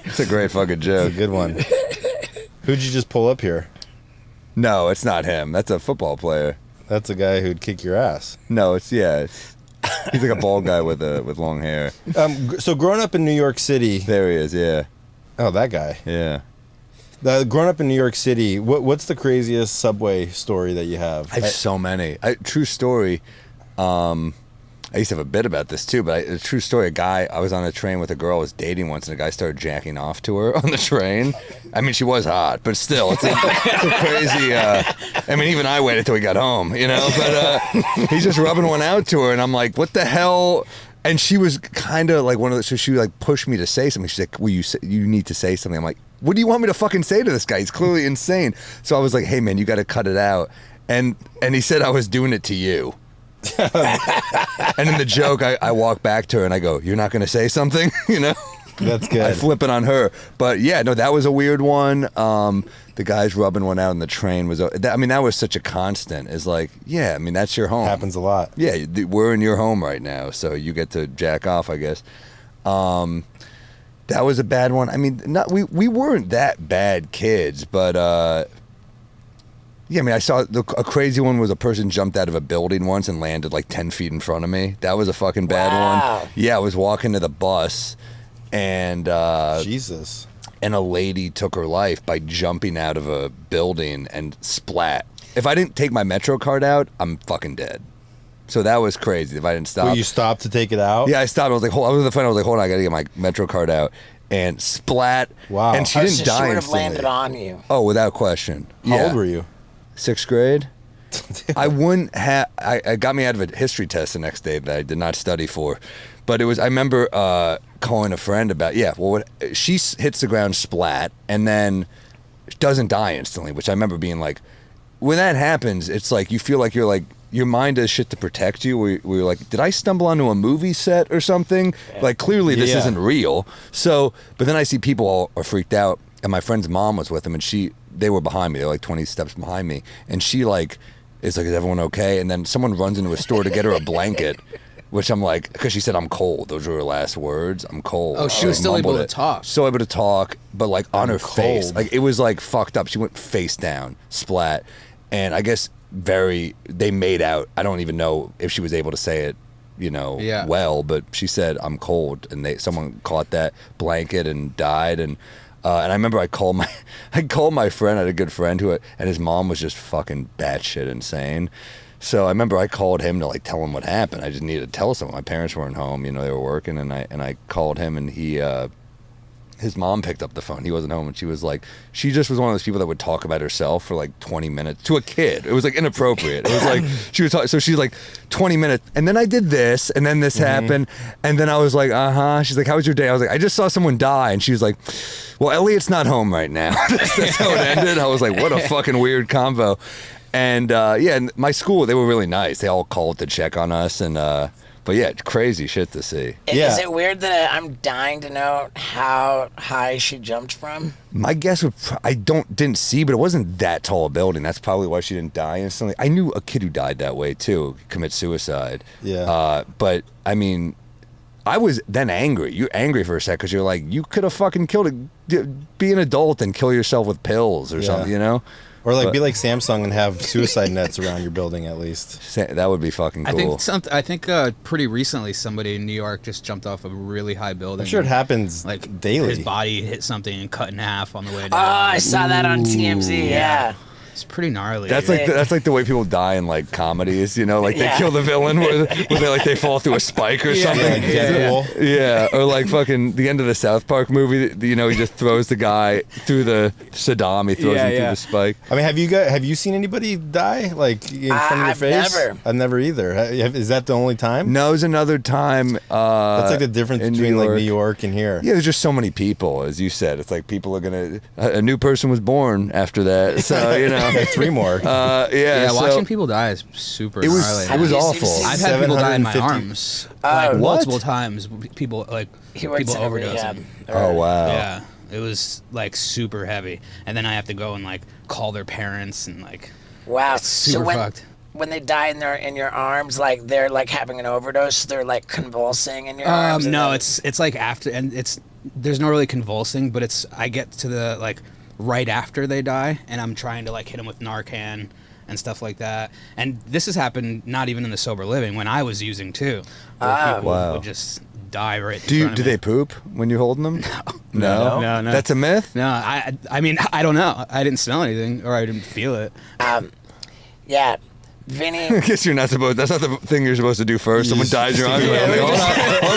It's a great fucking joke. That's a good one. Who'd you just pull up here? No, it's not him. That's a football player. That's a guy who'd kick your ass. No, he's like a bald guy with long hair. So growing up in New York City. There he is. Yeah. Oh, that guy. Yeah. Growing up in New York City, what's the craziest subway story that you have? I have so many. True story. I used to have a bit about this too, but a true story. I was on a train with a girl I was dating once, and a guy started jacking off to her on the train. I mean, she was hot, but still, it's a crazy. I mean, even I waited till we got home, But he's just rubbing one out to her, and I'm like, "What the hell?" And she was kind of like one of the. So she like pushed me to say something. She's like, "Well, you need to say something." I'm like, "What do you want me to fucking say to this guy? He's clearly insane." So I was like, "Hey, man, you got to cut it out." And he said I was doing it to you. And in the joke, I walk back to her and I go, "You're not going to say something?" That's good. I flip it on her. But yeah, no, that was a weird one. The guys rubbing one out on the train was, that was such a constant. Is like, yeah, I mean, that's your home. Happens a lot. Yeah, we're in your home right now, so you get to jack off, I guess. That was a bad one. I mean, we weren't that bad kids, but yeah, I mean, I saw a crazy one was a person jumped out of a building once and landed like 10 feet in front of me. That was a fucking bad one. Yeah, I was walking to the bus and Jesus. And a lady took her life by jumping out of a building and splat. If I didn't take my Metro card out, I'm fucking dead. So that was crazy if I didn't stop. Well, you stopped to take it out? Yeah, I stopped. I was like, hold on. I was with a friend. I was like, hold on, I gotta get my Metro card out. And splat. Wow. And she Oh, didn't so die she would have instantly. landed on you. Oh, without question. How old were you? 6th grade. I wouldn't have. I got me out of a history test the next day that I did not study for, but it was. I remember calling a friend about. Yeah, well, she hits the ground splat and then doesn't die instantly, which I remember being like, when that happens, it's like you feel like you're like your mind does shit to protect you. We're like, did I stumble onto a movie set or something? Like clearly this Yeah. isn't real. So, but then I see people all are freaked out, and my friend's mom was with them, and they were behind me. They're like 20 steps behind me, and she like is like, is everyone okay? And then someone runs into a store to get her a blanket. Which I'm like, because she said I'm cold. Those were her last words. I'm cold. Oh, she was Like, still able mumbled to it. talk. Still able to talk, but like on her face, cold. like it was like fucked up. She went face down, splat, and I guess they made out. I don't even know if she was able to say it, Yeah. well, but she said I'm cold, and someone caught that blanket and died, and I remember I called my friend. I had a good friend and his mom was just fucking batshit insane. So I remember I called him to like tell him what happened. I just needed to tell someone. My parents weren't home, they were working, and I called him, and his mom picked up the phone. He wasn't home, and she was like, she just was one of those people that would talk about herself for like 20 minutes to a kid. It was like inappropriate. It was like she was talking, so she's like 20 minutes, and then I did this, and then this happened, and then I was like, She's like, how was your day? I was like, I just saw someone die, and she was like, well, Elliot's not home right now. That's how it ended. I was like, what a fucking weird convo. And and my school, they were really nice. They all called to check on us, and but yeah, crazy shit to see. Yeah. Is it weird that I'm dying to know how high she jumped from? My guess would I didn't see, but it wasn't that tall a building. That's probably why she didn't die instantly. I knew a kid who died that way too, commit suicide. Yeah. But I mean, I was then angry. You're angry for a sec because you're like, you could have fucking killed it. Be an adult and kill yourself with pills or something, Or like But- be like Samsung and have suicide nets around your building at least. That would be fucking cool. I think pretty recently somebody in New York just jumped off a really high building. I'm sure it happens Like daily. His body hit something and cut in half on the way down. Oh, I saw that on TMZ. Yeah. It's pretty gnarly. That's like the way people die in like comedies, like they Yeah. kill the villain where they fall through a spike or something. Deadpool. Yeah, or like fucking the end of the South Park movie. He just throws the guy through the Saddam. He throws him through the spike. I mean, have you seen anybody die like in front of your I've face? never. I've never either. Is that the only time? No, it's another time. That's like the difference in between New like York. New York and here. Yeah, there's just so many people, as you said. It's like people are gonna. A new person was born after that, so Like 3 more. Yeah, so watching people die is super it was gnarly. it was Have you awful. seen- I've had people die in my 750 arms, What? multiple times. People He works people in a rehab. overdosing. Oh wow. Yeah, it was like super heavy, and then I have to go and like call their parents and like Wow. it's super so fucked. when they die in your arms, like they're like having an overdose, they're like convulsing in your arms. and No, then- it's like after, and there's no really convulsing, but I get to the like right after they die, and I'm trying to like hit them with Narcan and stuff like that. And this has happened not even in the sober living, when I was using too, where people Wow. would just die right. Do they poop when you're holding them? No. No. That's a myth. No, I mean I don't know. I didn't smell anything or I didn't feel it. Yeah. Vinny. I guess you're not supposed. That's not the thing you're supposed to do first. Someone dies, you're on. Hold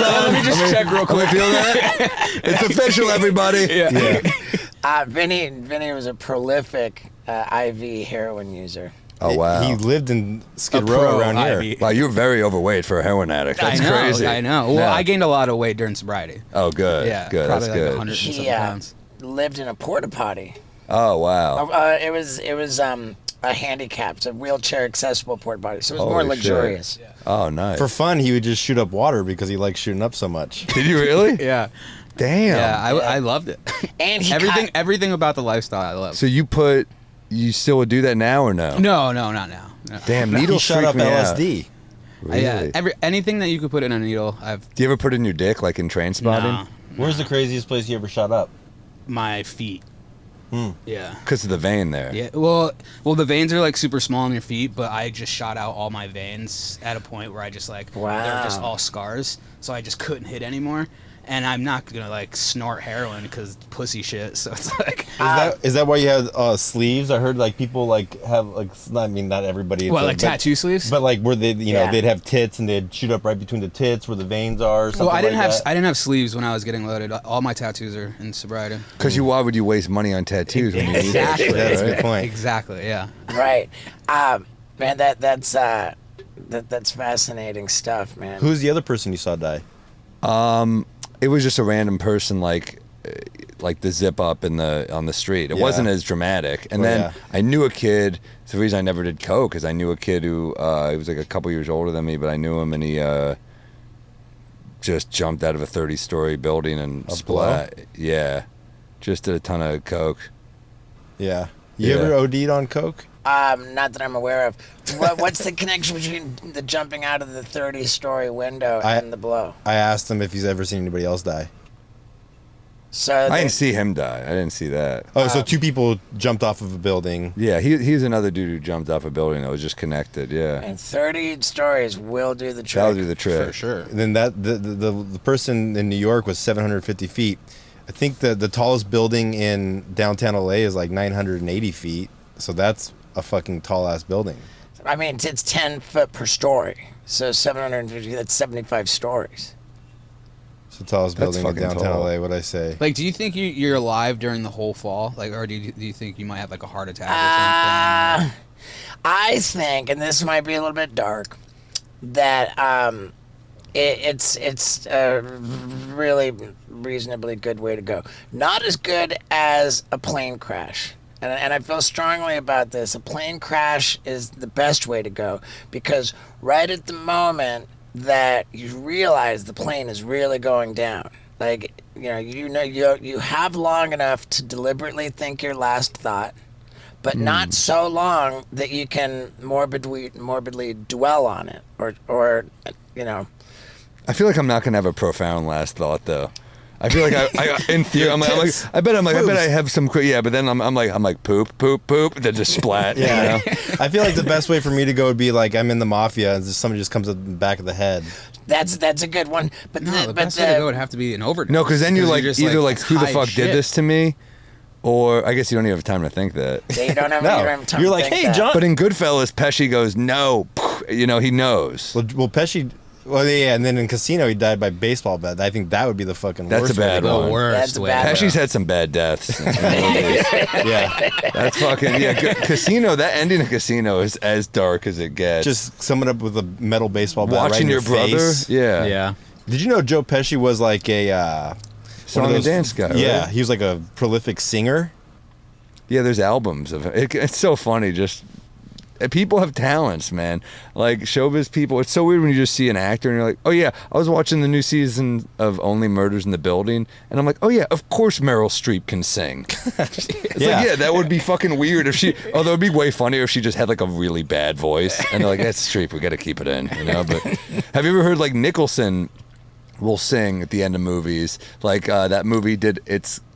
on. Let me just check real Let me quick. feel that. It's official, everybody. Yeah. Vinny was a prolific IV heroin user. Oh wow. He lived in Skid A Row pro around here. IV. Wow, you're very overweight for a heroin addict. That's I know, crazy. I know. Well, Yeah. I gained a lot of weight during sobriety. Oh, good. Yeah, Good. probably That's like good. 100 and He something pounds. lived in a porta potty. Oh wow. It was a handicapped, a wheelchair accessible porta potty, so it was more Holy shit. luxurious. Oh nice. For fun, he would just shoot up water because he likes shooting up so much. Did you really? Yeah, Damn. yeah. I loved it. And he Everything about the lifestyle I love. So you still would do that now or no? No, not now. No. Damn, He needles shot freak up me out. LSD. Really? Yeah, anything that you could put in a needle, I've Do you ever put it in your dick, like in train spotting? no, Where's the craziest place you ever shot up? my feet. Yeah. Because of the vein there. Yeah, well, the veins are like super small on your feet, but I just shot out all my veins at a point where I just like Wow. they're just all scars, so I just couldn't hit anymore. and I'm not gonna like snort heroin because pussy shit. So it's like, Is that why you have sleeves? I heard like people like have like, I mean, not everybody. It's what, like tattoo sleeves? But like where they, Yeah. they'd have tits and they'd shoot up right between the tits where the veins are. Or something Well, I didn't like have that. I didn't have sleeves when I was getting loaded. All my tattoos are in sobriety. Because why would you waste money on tattoos when you need Exactly. that? That's a right? good point. Exactly. Yeah. Right. Man, that's fascinating stuff, man. Who's the other person you saw die? It was just a random person, like the zip up on the street. It Yeah. wasn't as dramatic. And Oh, then yeah. I knew a kid. It's the reason I never did coke, because I knew a kid who he was like a couple years older than me, but I knew him, and he just jumped out of a 30-story building and A splat. Yeah, just did a ton of coke. Yeah. You Yeah. ever OD'd on coke? Not that I'm aware of. What's the connection between the jumping out of the 30-story window and the blow? I asked him if he's ever seen anybody else die. So I they- didn't see him die. I didn't see that. Oh, so two people jumped off of a building. Yeah, he's another dude who jumped off a building that was just connected. Yeah, and 30 stories will do the trick. that'll do the trick. For sure. And then the person in New York was 750 feet. I think the tallest building in downtown LA is like 980 feet. So that's a fucking tall ass building. I mean, it's 10 foot per story. So 750, that's 75 stories. It's the tallest That's building in fucking downtown tall. LA, what'd I say? Like, do you think you're alive during the whole fall? Like, or do you think you might have like a heart attack or something? I think, and this might be a little bit dark, that it's a really reasonably good way to go. Not as good as a plane crash. And I feel strongly about this. A plane crash is the best way to go, because right at the moment that you realize the plane is really going down, like you have long enough to deliberately think your last thought, but not so long that you can morbidly dwell on it, or I feel like I'm not gonna have a profound last thought though. I feel like I in theory, I bet I have some, yeah, but then I'm like poop, then just splat. Yeah. You know? I feel like the best way for me to go would be like I'm in the mafia and somebody just comes up the back of the head. that's a good one. But No, the best way to go would have to be an overdose. No, because then you're like just, either like who the high fuck shit. did this to me, or I guess you don't even have time to think that. you don't have, No, you don't have time you're to like, think hey, that. John. But in Goodfellas, Pesci goes no, he knows. Well, Pesci. Well, yeah, and then in Casino he died by baseball bat. I think that would be the fucking That's worst a bad way to go. one. The worst That's a way. bad one. Pesci's had some bad deaths. in some movies. Yeah, That's fucking Casino. That ending of Casino is as dark as it gets. just someone up with a metal baseball bat. right watching in your brother. face. Yeah, Yeah. Did you know Joe Pesci was like a Song one of and dance guy. Yeah, right? he was like a prolific singer. Yeah, there's albums of it. It's so funny. Just people have talents, man. Like showbiz people. It's so weird when you just see an actor and you're like, oh yeah, I was watching the new season of Only Murders in the Building, and I'm like, oh yeah, of course Meryl Streep can sing. It's Yeah. like, yeah, that would be fucking weird if she. Although it'd be way funnier if she just had like a really bad voice, and they're like, that's Streep, we got to keep it in, you know. But have you ever heard like Nicholson will sing at the end of movies? Like that movie did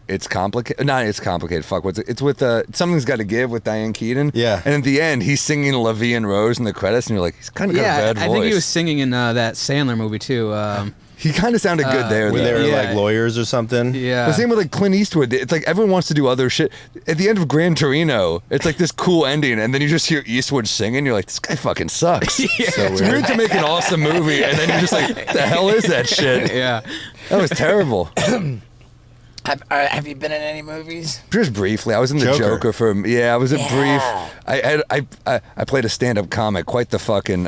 it's complicated. Not it's complicated. Fuck. What's it? It's with Something's Got to Give with Diane Keaton. Yeah. And at the end, he's singing La Vie en Rose in the credits, and you're like, he's kind of got a Yeah, bad voice. I think he was singing in that Sandler movie too. He kind of sounded good there. Where though. they were Yeah. like lawyers or something. Yeah. The same with like Clint Eastwood. It's like everyone wants to do other shit. At the end of Gran Torino, it's like this cool ending, and then you just hear Eastwood singing. You're like, this guy fucking sucks. It's weird to make an awesome movie, and then you're just like, the hell is that shit? Yeah. That was terrible. Have you been in any movies? Just briefly, I was in the Joker. Joker for. Yeah, I was a Yeah. brief. I played a stand-up comic. Quite the fucking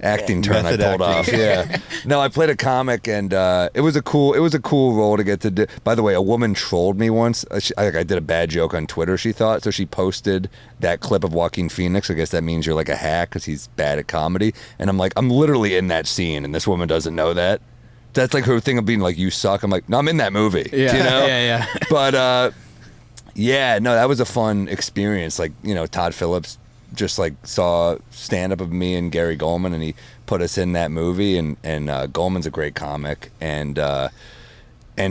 acting turn I Method pulled acting. off. Yeah. No, I played a comic, and it was a cool role to get to do. By the way, a woman trolled me once. I did a bad joke on Twitter. She thought so. She posted that clip of Joaquin Phoenix. I guess that means you're like a hack because he's bad at comedy. And I'm like, I'm literally in that scene, and this woman doesn't know that. That's like her thing of being like, you suck. I'm like, no, I'm in that movie. Yeah. You know? Yeah. But yeah, no, that was a fun experience. Like, you know, Todd Phillips just like saw stand up of me and Gary Goldman, and he put us in that movie. And Goldman's a great comic, and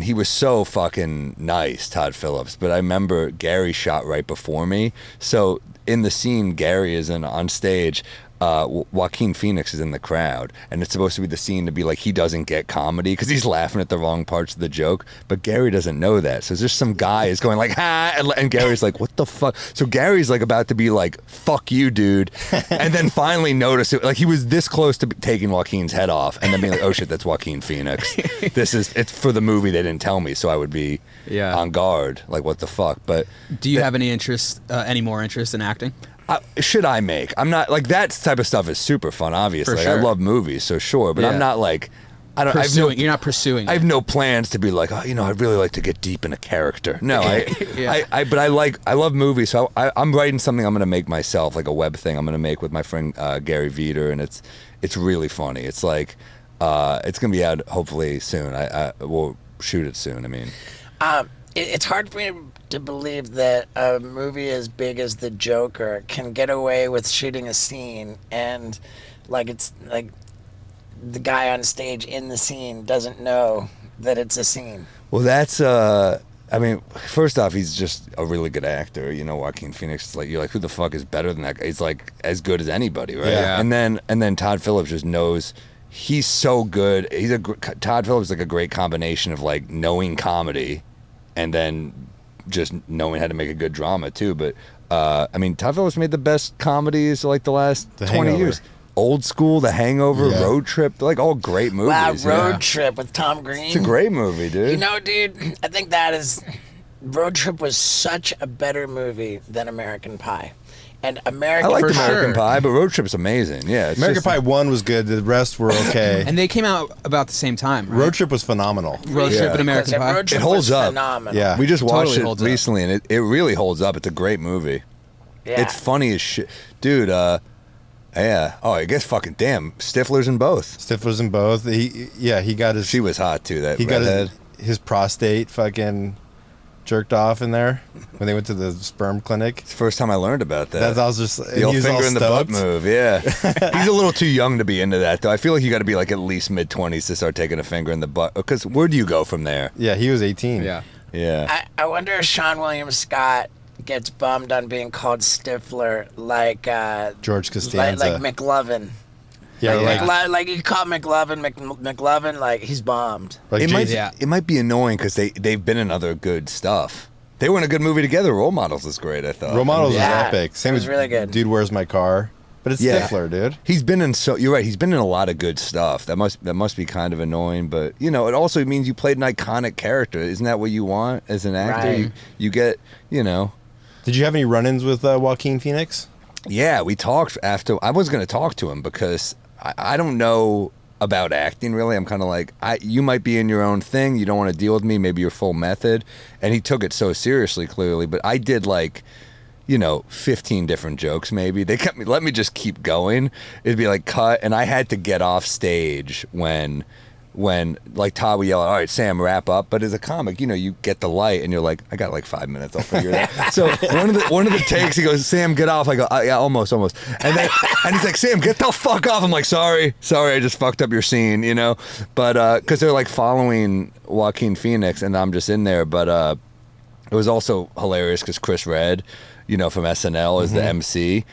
he was so fucking nice, Todd Phillips. But I remember Gary shot right before me, so in the scene Gary is on stage. Joaquin Phoenix is in the crowd, and it's supposed to be the scene to be like he doesn't get comedy because he's laughing at the wrong parts of the joke, but Gary doesn't know that. So there's some guy is going like, ha, and Gary's like, what the fuck? So Gary's like about to be like, fuck you, dude, and then finally notice it. Like he was this close to taking Joaquin's head off, and then being like, oh shit, that's Joaquin Phoenix. It's for the movie. They didn't tell me, so I would be on guard. Like, what the fuck? But do you have any interest, any more interest in acting? Should I make? I'm not like that type of stuff is super fun. Obviously, For sure. I love movies, so sure. But I'm not like I don't. You're not pursuing. I have no plans to be like, oh, I'd really like to get deep in a character. No, but I love movies. So I'm writing something I'm going to make myself, like a web thing. I'm going to make with my friend Gary Veter, and it's really funny. It's like it's going to be out hopefully soon. We'll shoot it soon. I mean, it's hard for me to believe that a movie as big as The Joker can get away with shooting a scene and it's like the guy on stage in the scene doesn't know that it's a scene. Well, that's I mean, first off, he's just a really good actor. Joaquin Phoenix. Like you're like, who the fuck is better than that guy? He's like as good as anybody, right? Yeah. And then Todd Phillips just knows. He's so good. Todd Phillips is like a great combination of like knowing comedy, and then just knowing how to make a good drama too. But I mean, Todd Phillips made the best comedies like the last 20 years. Old School, The Hangover, Road Trip, they're like all great movies. Wow, Road Trip with Tom Green. It's a great movie, dude. Dude, I think Road Trip was such a better movie than American Pie. And I liked American sure. Pie, but Road Trip's amazing. Yeah, American Pie 1 was good. The rest were okay. And they came out about the same time. Right? Road Trip was phenomenal. Road Trip and American Pie. Road Trip it holds was up. phenomenal. Yeah. We just watched Totally it holds up. recently, and it really holds up. It's a great movie. Yeah. It's funny as shit. Dude, yeah. Oh, I guess fucking damn. Stifler's in both. Stifler's in both. He got his. She was hot too, that He got redhead. his prostate fucking jerked off in there when they went to the sperm clinic. It's the first time I learned about that. I was just The old finger in the butt move, yeah. He's a little too young to be into that, though. I feel like you got to be like at least mid-20s to start taking a finger in the butt. Because where do you go from there? Yeah, he was 18. Yeah. Yeah. I wonder if Sean William Scott gets bummed on being called Stifler like George Costanza. like McLovin. Yeah, Like you call McLovin McLovin, like he's bombed. like It might, Jason- it might be annoying because they've been in other good stuff. They were in a good movie together. Role Models is great, I thought. Role Models Yeah, was epic. Same it was as really good. Dude, Where's My Car? But it's Stifler, dude. He's been in you're right. He's been in a lot of good stuff. That must be kind of annoying, but it also means you played an iconic character. Isn't that what you want as an actor? Right. You get, Did you have any run-ins with Joaquin Phoenix? Yeah, we talked after. I was going to talk to him because I don't know about acting really. I'm kind of like, you might be in your own thing. You don't want to deal with me. Maybe your full method. And he took it so seriously, clearly. But I did 15 different jokes maybe. They kept me, let me just keep going. It'd be like cut. And I had to get off stage when like Todd would yell, all right, Sam, wrap up. But as a comic, you get the light and you're like, I got 5 minutes, I'll figure it out. So one of the takes, he goes, Sam, get off. I go, yeah, almost. And he's like, Sam, get the fuck off. I'm like, sorry, I just fucked up your scene, But because they're like following Joaquin Phoenix and I'm just in there. But it was also hilarious because Chris Redd, from SNL is the MC.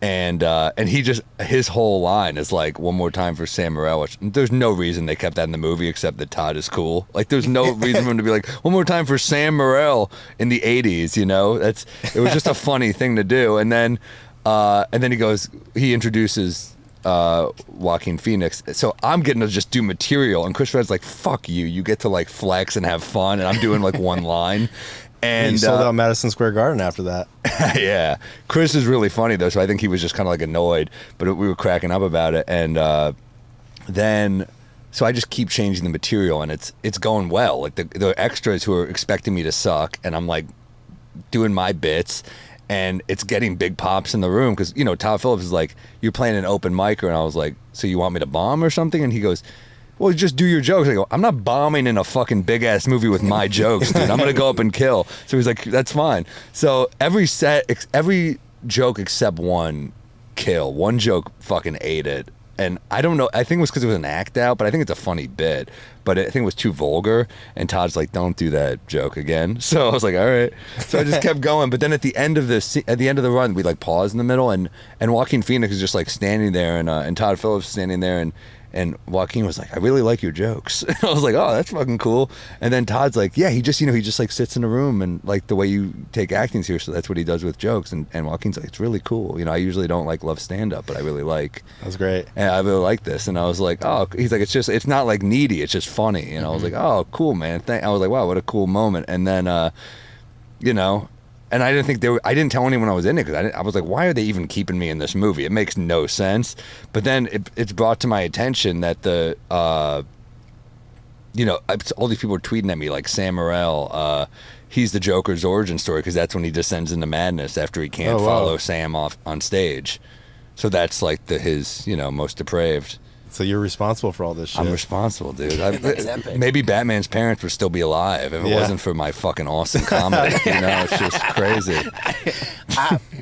And he just, his whole line is like, one more time for Sam Morril, which there's no reason they kept that in the movie except that Todd is cool. Like, there's no reason for him to be like, one more time for Sam Morril in the 80s, it was just a funny thing to do. And then he introduces Joaquin Phoenix. So I'm getting to just do material. And Chris Redd's like, fuck you. You get to flex and have fun. And I'm doing one line. And he sold out Madison Square Garden after that. Yeah. Chris is really funny, though, so I think he was just kind of annoyed, but we were cracking up about it. And so I just keep changing the material, and it's going well. Like, the extras who are expecting me to suck, and I'm, doing my bits, and it's getting big pops in the room, because, Todd Phillips is like, you're playing an open micer, and I was like, so you want me to bomb or something? And he goes, well, just do your jokes. I go, I'm not bombing in a fucking big-ass movie with my jokes, dude. I'm going to go up and kill. So he's like, that's fine. So every joke except one joke fucking ate it. and I don't know. I think it was because it was an act out, but I think it's a funny bit. But I think it was too vulgar, and Todd's like, "Don't do that joke again." So I was like, "All right." So I just kept going. But then at the end of the run, we like paused in the middle, and Joaquin Phoenix is just like standing there, and Todd Phillips standing there, and Joaquin was like, "I really like your jokes." I was like, "Oh, that's fucking cool." And then Todd's like, "Yeah, he just like sits in a room and like the way you take acting seriously, that's what he does with jokes." And Joaquin's like, "It's really cool. I usually don't like love stand up, but I really like." That's great. And I really like this. And I was like, "Oh," he's like, "It's not like needy. It's just funny." And I was like, "Oh, cool, man." I was like, "Wow, what a cool moment." And then, and I didn't think I didn't tell anyone I was in it because I was like, why are they even keeping me in this movie? It makes no sense. But then it's brought to my attention that all these people are tweeting at me like Sam Morril, he's the Joker's origin story because that's when he descends into madness after he can't follow Sam off on stage. So that's like his most depraved. So you're responsible for all this shit. I'm responsible, dude. Maybe Batman's parents would still be alive if it wasn't for my fucking awesome comedy. It's just crazy.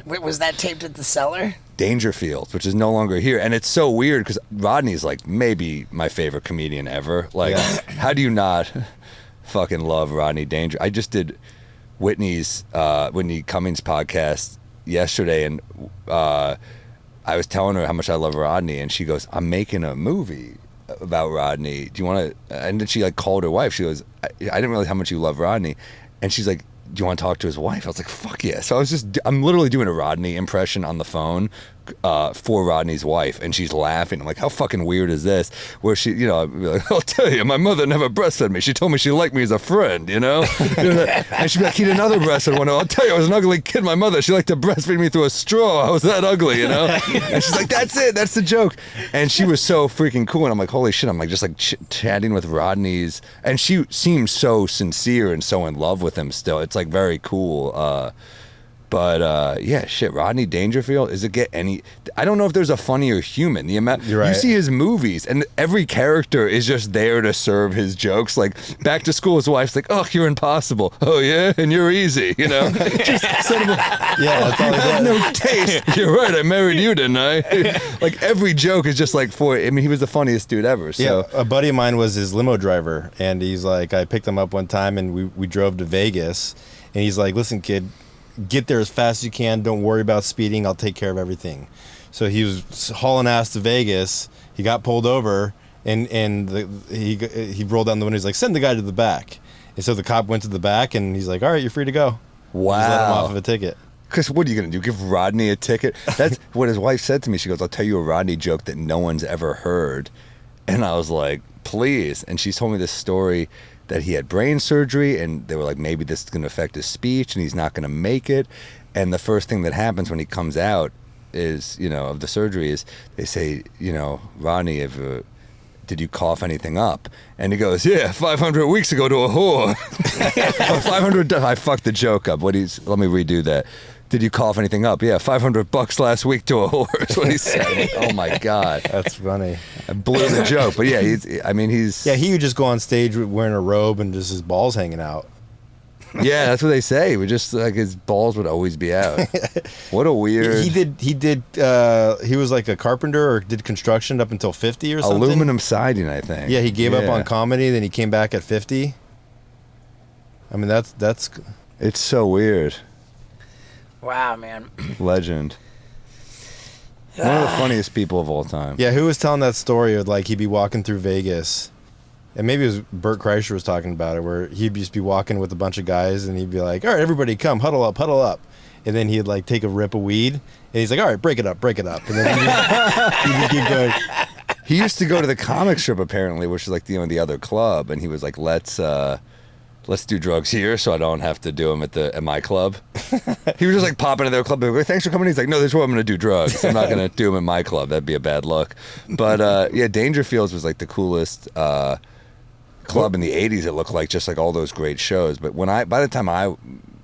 Wait, was that taped at the Cellar? Dangerfield, which is no longer here. And it's so weird because Rodney's like maybe my favorite comedian ever. Like, how do you not fucking love Rodney Dangerfield? I just did Whitney Cummings' podcast yesterday, and I was telling her how much I love Rodney, and she goes, "I'm making a movie about Rodney. Do you want to?" And then she like called her wife. She goes, I didn't realize how much you love Rodney," and she's like, "Do you want to talk to his wife?" I was like, "Fuck yeah!" So I'm literally doing a Rodney impression on the phone for Rodney's wife, and she's laughing. I'm like, how fucking weird is this? Where she, I'd be like, "I'll tell you, my mother never breastfed me. She told me she liked me as a friend, And she'd be like, "He did another breastfed one. I'll tell you, I was an ugly kid. My mother, she liked to breastfeed me through a straw. I was that ugly, And she's like, "That's it. That's the joke." And she was so freaking cool. And I'm like, holy shit. I'm like, just like chatting with Rodney's, and she seems so sincere and so in love with him still. It's like very cool. But shit, Rodney Dangerfield, does it get any? I don't know if there's a funnier human. The amount You're right. You see his movies, and every character is just there to serve his jokes. Like Back to School, his wife's like, "Oh, you're impossible. Oh yeah, and you're easy." Just sort of That's all you he have does. no taste. You're right. I married you, didn't I? Like every joke is just like he was the funniest dude ever. So Yeah, a buddy of mine was his limo driver, and he's like, I picked him up one time, and we drove to Vegas, and he's like, "Listen, kid, get there as fast as you can. Don't worry about speeding. I'll take care of everything." So he was hauling ass to Vegas. He got pulled over, and he rolled down the window. He's like, "Send the guy to the back." And so the cop went to the back, and he's like, "All right, you're free to go." wow. Just let him off of a ticket. Because what are you going to do? Give Rodney a ticket? That's what his wife said to me. She goes, "I'll tell you a Rodney joke that no one's ever heard." And I was like, "Please." And she told me this story that he had brain surgery, and they were like, maybe this is going to affect his speech, and he's not going to make it. And the first thing that happens when he comes out is, of the surgery is they say, "Rodney, did you cough anything up?" And he goes, "Yeah, 500 weeks ago to a whore." 500. I fucked the joke up. Let me redo that. "Did you cough anything up?" "Yeah, $500 last week to a whore." Is what he said. Like, oh my god, That's funny. I blew the joke. But yeah, he's. Yeah, he would just go on stage wearing a robe and just his balls hanging out. Yeah, that's what they say. We just like his balls would always be out. What a weird. He was like a carpenter or did construction up until 50 or something. Aluminum siding, I think. Yeah, he gave up on comedy, then he came back at 50. I mean, that's It's so weird. Wow, man. Legend. One of the funniest people of all time. Yeah, who was telling that story of like he'd be walking through Vegas, and maybe it was Bert Kreischer was talking about it, where he'd just be walking with a bunch of guys, and he'd be like, "All right, everybody, come, huddle up," and then he'd like take a rip of weed, and he's like, "All right, break it up," and then he'd just keep going. He used to go to the comic strip apparently, which is like the other club, and he was like, let's do drugs here, so I don't have to do them at my club. He was just like popping in their club. Like, "Thanks for coming." He's like, "No, this is where I'm going to do drugs. I'm not going to do them at my club. That'd be a bad look." But yeah, Dangerfield's was like the coolest club in the '80s. It looked like just like all those great shows. But by the time I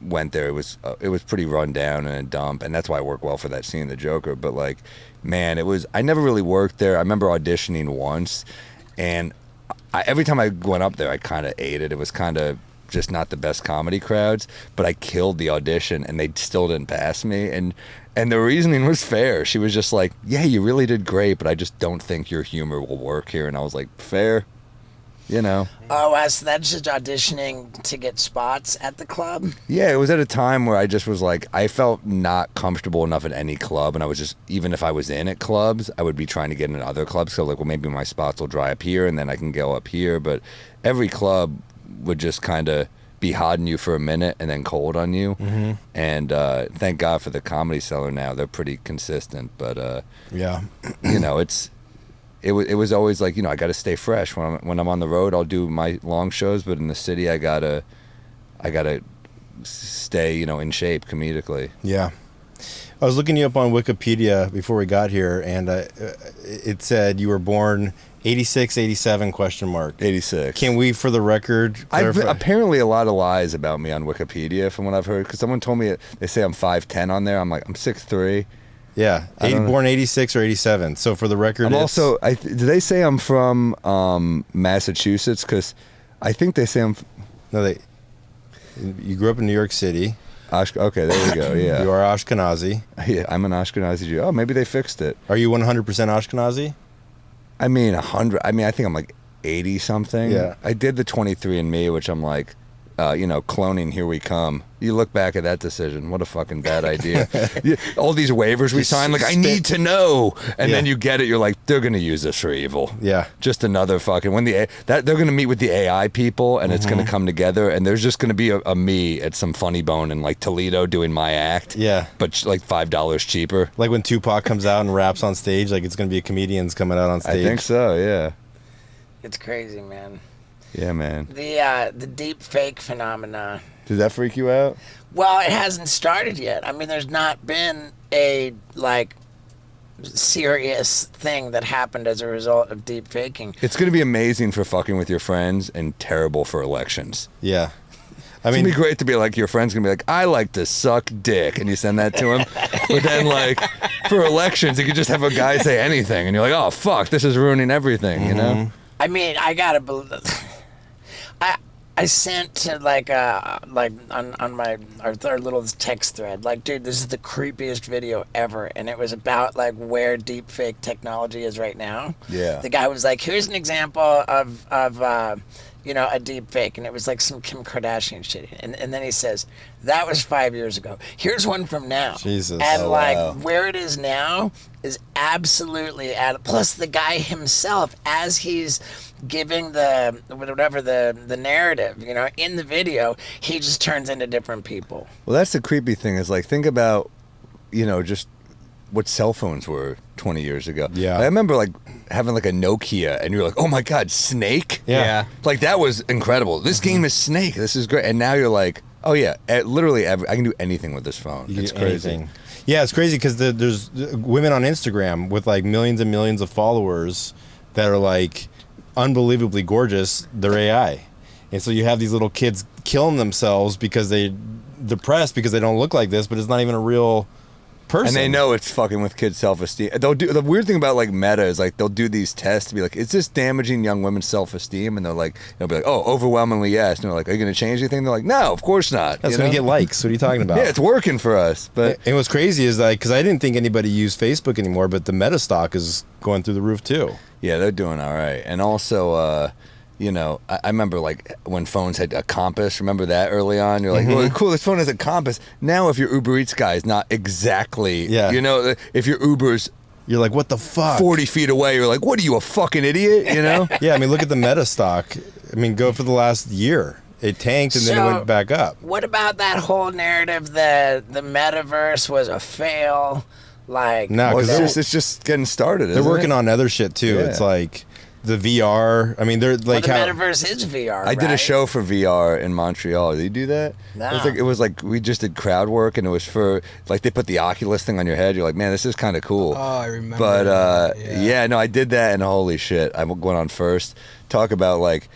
went there, it was pretty run down and a dump, and that's why I work well for that scene, the Joker. But like, man, I never really worked there. I remember auditioning once, and every time I went up there, I kind of ate it. It was kind of just not the best comedy crowds, but I killed the audition and they still didn't pass me. And the reasoning was fair. She was just like, yeah, you really did great, but I just don't think your humor will work here. And I was like, fair, you know. Oh, so that's just auditioning to get spots at the club? Yeah, it was at a time where I just was like, I felt not comfortable enough at any club. And I was just, even if I was in at clubs, I would be trying to get in other clubs. So like, well, maybe my spots will dry up here and then I can go up here. But every club would just kind of be hot on you for a minute and then cold on you. Mm-hmm. And thank God for the Comedy Cellar now. They're pretty consistent. But, Yeah. you know, it was always like, you know, I got to stay fresh. When I'm on the road, I'll do my long shows. But in the city, I gotta stay, you know, in shape comedically. Yeah. I was looking you up on Wikipedia before we got here, and it said you were born 86, 87, question mark. 86. Can we, for the record, clarify? Apparently a lot of lies about me on Wikipedia from what I've heard. Because someone told me, they say I'm 5'10" on there. I'm like, I'm 6'3". Yeah, born 86 or 87. So for the record, I'm also, did they say I'm from Massachusetts? Because I think they say I'm... You grew up in New York City. Okay, there we go, yeah. You are Ashkenazi. Yeah, I'm an Ashkenazi Jew. Oh, maybe they fixed it. Are you 100% Ashkenazi? I mean, 100. I mean, I think I'm like 80 something. Yeah. I did the 23andMe, which I'm like, you know, cloning, here we come. You look back at that decision, what a fucking bad idea. All these waivers we signed, like, I need to know. And then you get it, you're like, they're going to use this for evil. Yeah. Just another fucking, they're going to meet with the AI people and it's going to come together and there's just going to be a me at some funny bone in like Toledo doing my act. Yeah. But like $5 cheaper. Like when Tupac comes out and raps on stage, like it's going to be comedians coming out on stage. I think so, yeah. It's crazy, man. Yeah, man. The deep fake phenomena. Did that freak you out? Well, it hasn't started yet. I mean, there's not been a serious thing that happened as a result of deep faking. It's going to be amazing for fucking with your friends and terrible for elections. Yeah. It's going to be great to be like, your friend's going to be like, I like to suck dick, and you send that to him. But then, like, for elections, you could just have a guy say anything, and you're like, oh, fuck, this is ruining everything, you know? I mean, I gotta believe... I sent to on our little text thread, like, dude, this is the creepiest video ever, and it was about like where deep fake technology is right now. Yeah. The guy was like, here's an example of you know, a deep fake, and it was like some Kim Kardashian shit, and then he says, that was 5 years ago. Here's one from now. Jesus. And wow. where it is now is absolutely plus the guy himself, as he's giving the narrative, you know, in the video, he just turns into different people. Well, that's the creepy thing is, like, think about, you know, just what cell phones were 20 years ago. Yeah. I remember, like, having, like, a Nokia, and you're like, oh, my God, Snake? Yeah. Like, that was incredible. This game is Snake. This is great. And now you're like, oh, yeah, literally, I can do anything with this phone. It's crazy. Anything. Yeah, it's crazy because there's women on Instagram with, like, millions and millions of followers that are, like, unbelievably gorgeous. They're AI. And so you have these little kids killing themselves because they're depressed because they don't look like this, but it's not even a real person. And they know it's fucking with kids' self-esteem. The weird thing about, like, Meta is, like, they'll do these tests to be like, is this damaging young women's self-esteem? And they're like, they'll be like, oh, overwhelmingly yes. And they're like, are you going to change anything? They're like, no, of course not. That's going to get likes. What are you talking about? Yeah, it's working for us. But and what's crazy is, like, because I didn't think anybody used Facebook anymore, but the Meta stock is going through the roof too. yeah, they're doing all right. And also, you know, I remember, like, when phones had a compass. Remember that early on? You're like, well, cool, this phone has a compass. Now, if your Uber Eats guy is not exactly, you know, if your Uber's... You're like, what the fuck? 40 feet away, you're like, what are you, a fucking idiot, you know? Yeah, I mean, look at the Meta stock. I mean, go for the last year. It tanked and then it went back up. What about that whole narrative that the metaverse was a fail? Like, no, because it's just getting started. They're working on other shit too. Yeah. It's like the VR. I mean, they're like the metaverse is VR. I did a right? show for VR in Montreal. Did you do that? No. It was like we just did crowd work, and it was for, like, they put the Oculus thing on your head. You're like, man, this is kind of cool. Oh, I remember. But yeah, no, I did that, and holy shit, I went on first. Talk about, like,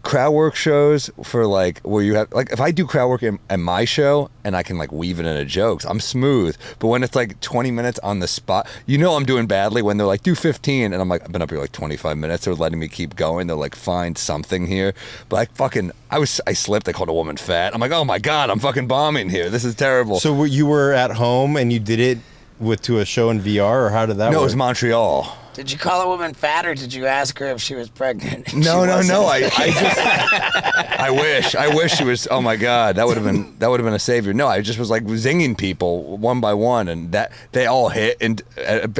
crowd work shows for like where you have like if I do crowd work at my show and I can like weave it into jokes, I'm smooth. But when it's like 20 minutes on the spot, you know I'm doing badly when they're like do 15 and I'm like I've been up here like 25 minutes. They're letting me keep going. They're like find something here. But I slipped. I called a woman fat. I'm like, oh my god, I'm fucking bombing here. This is terrible. So you were at home and you did it to a show in VR, or how did that work? No, it was Montreal. Did you call a woman fat, or did you ask her if she was pregnant? No. I wish she was. Oh my god, that would have been a savior. No, I just was like zinging people one by one, and that they all hit, and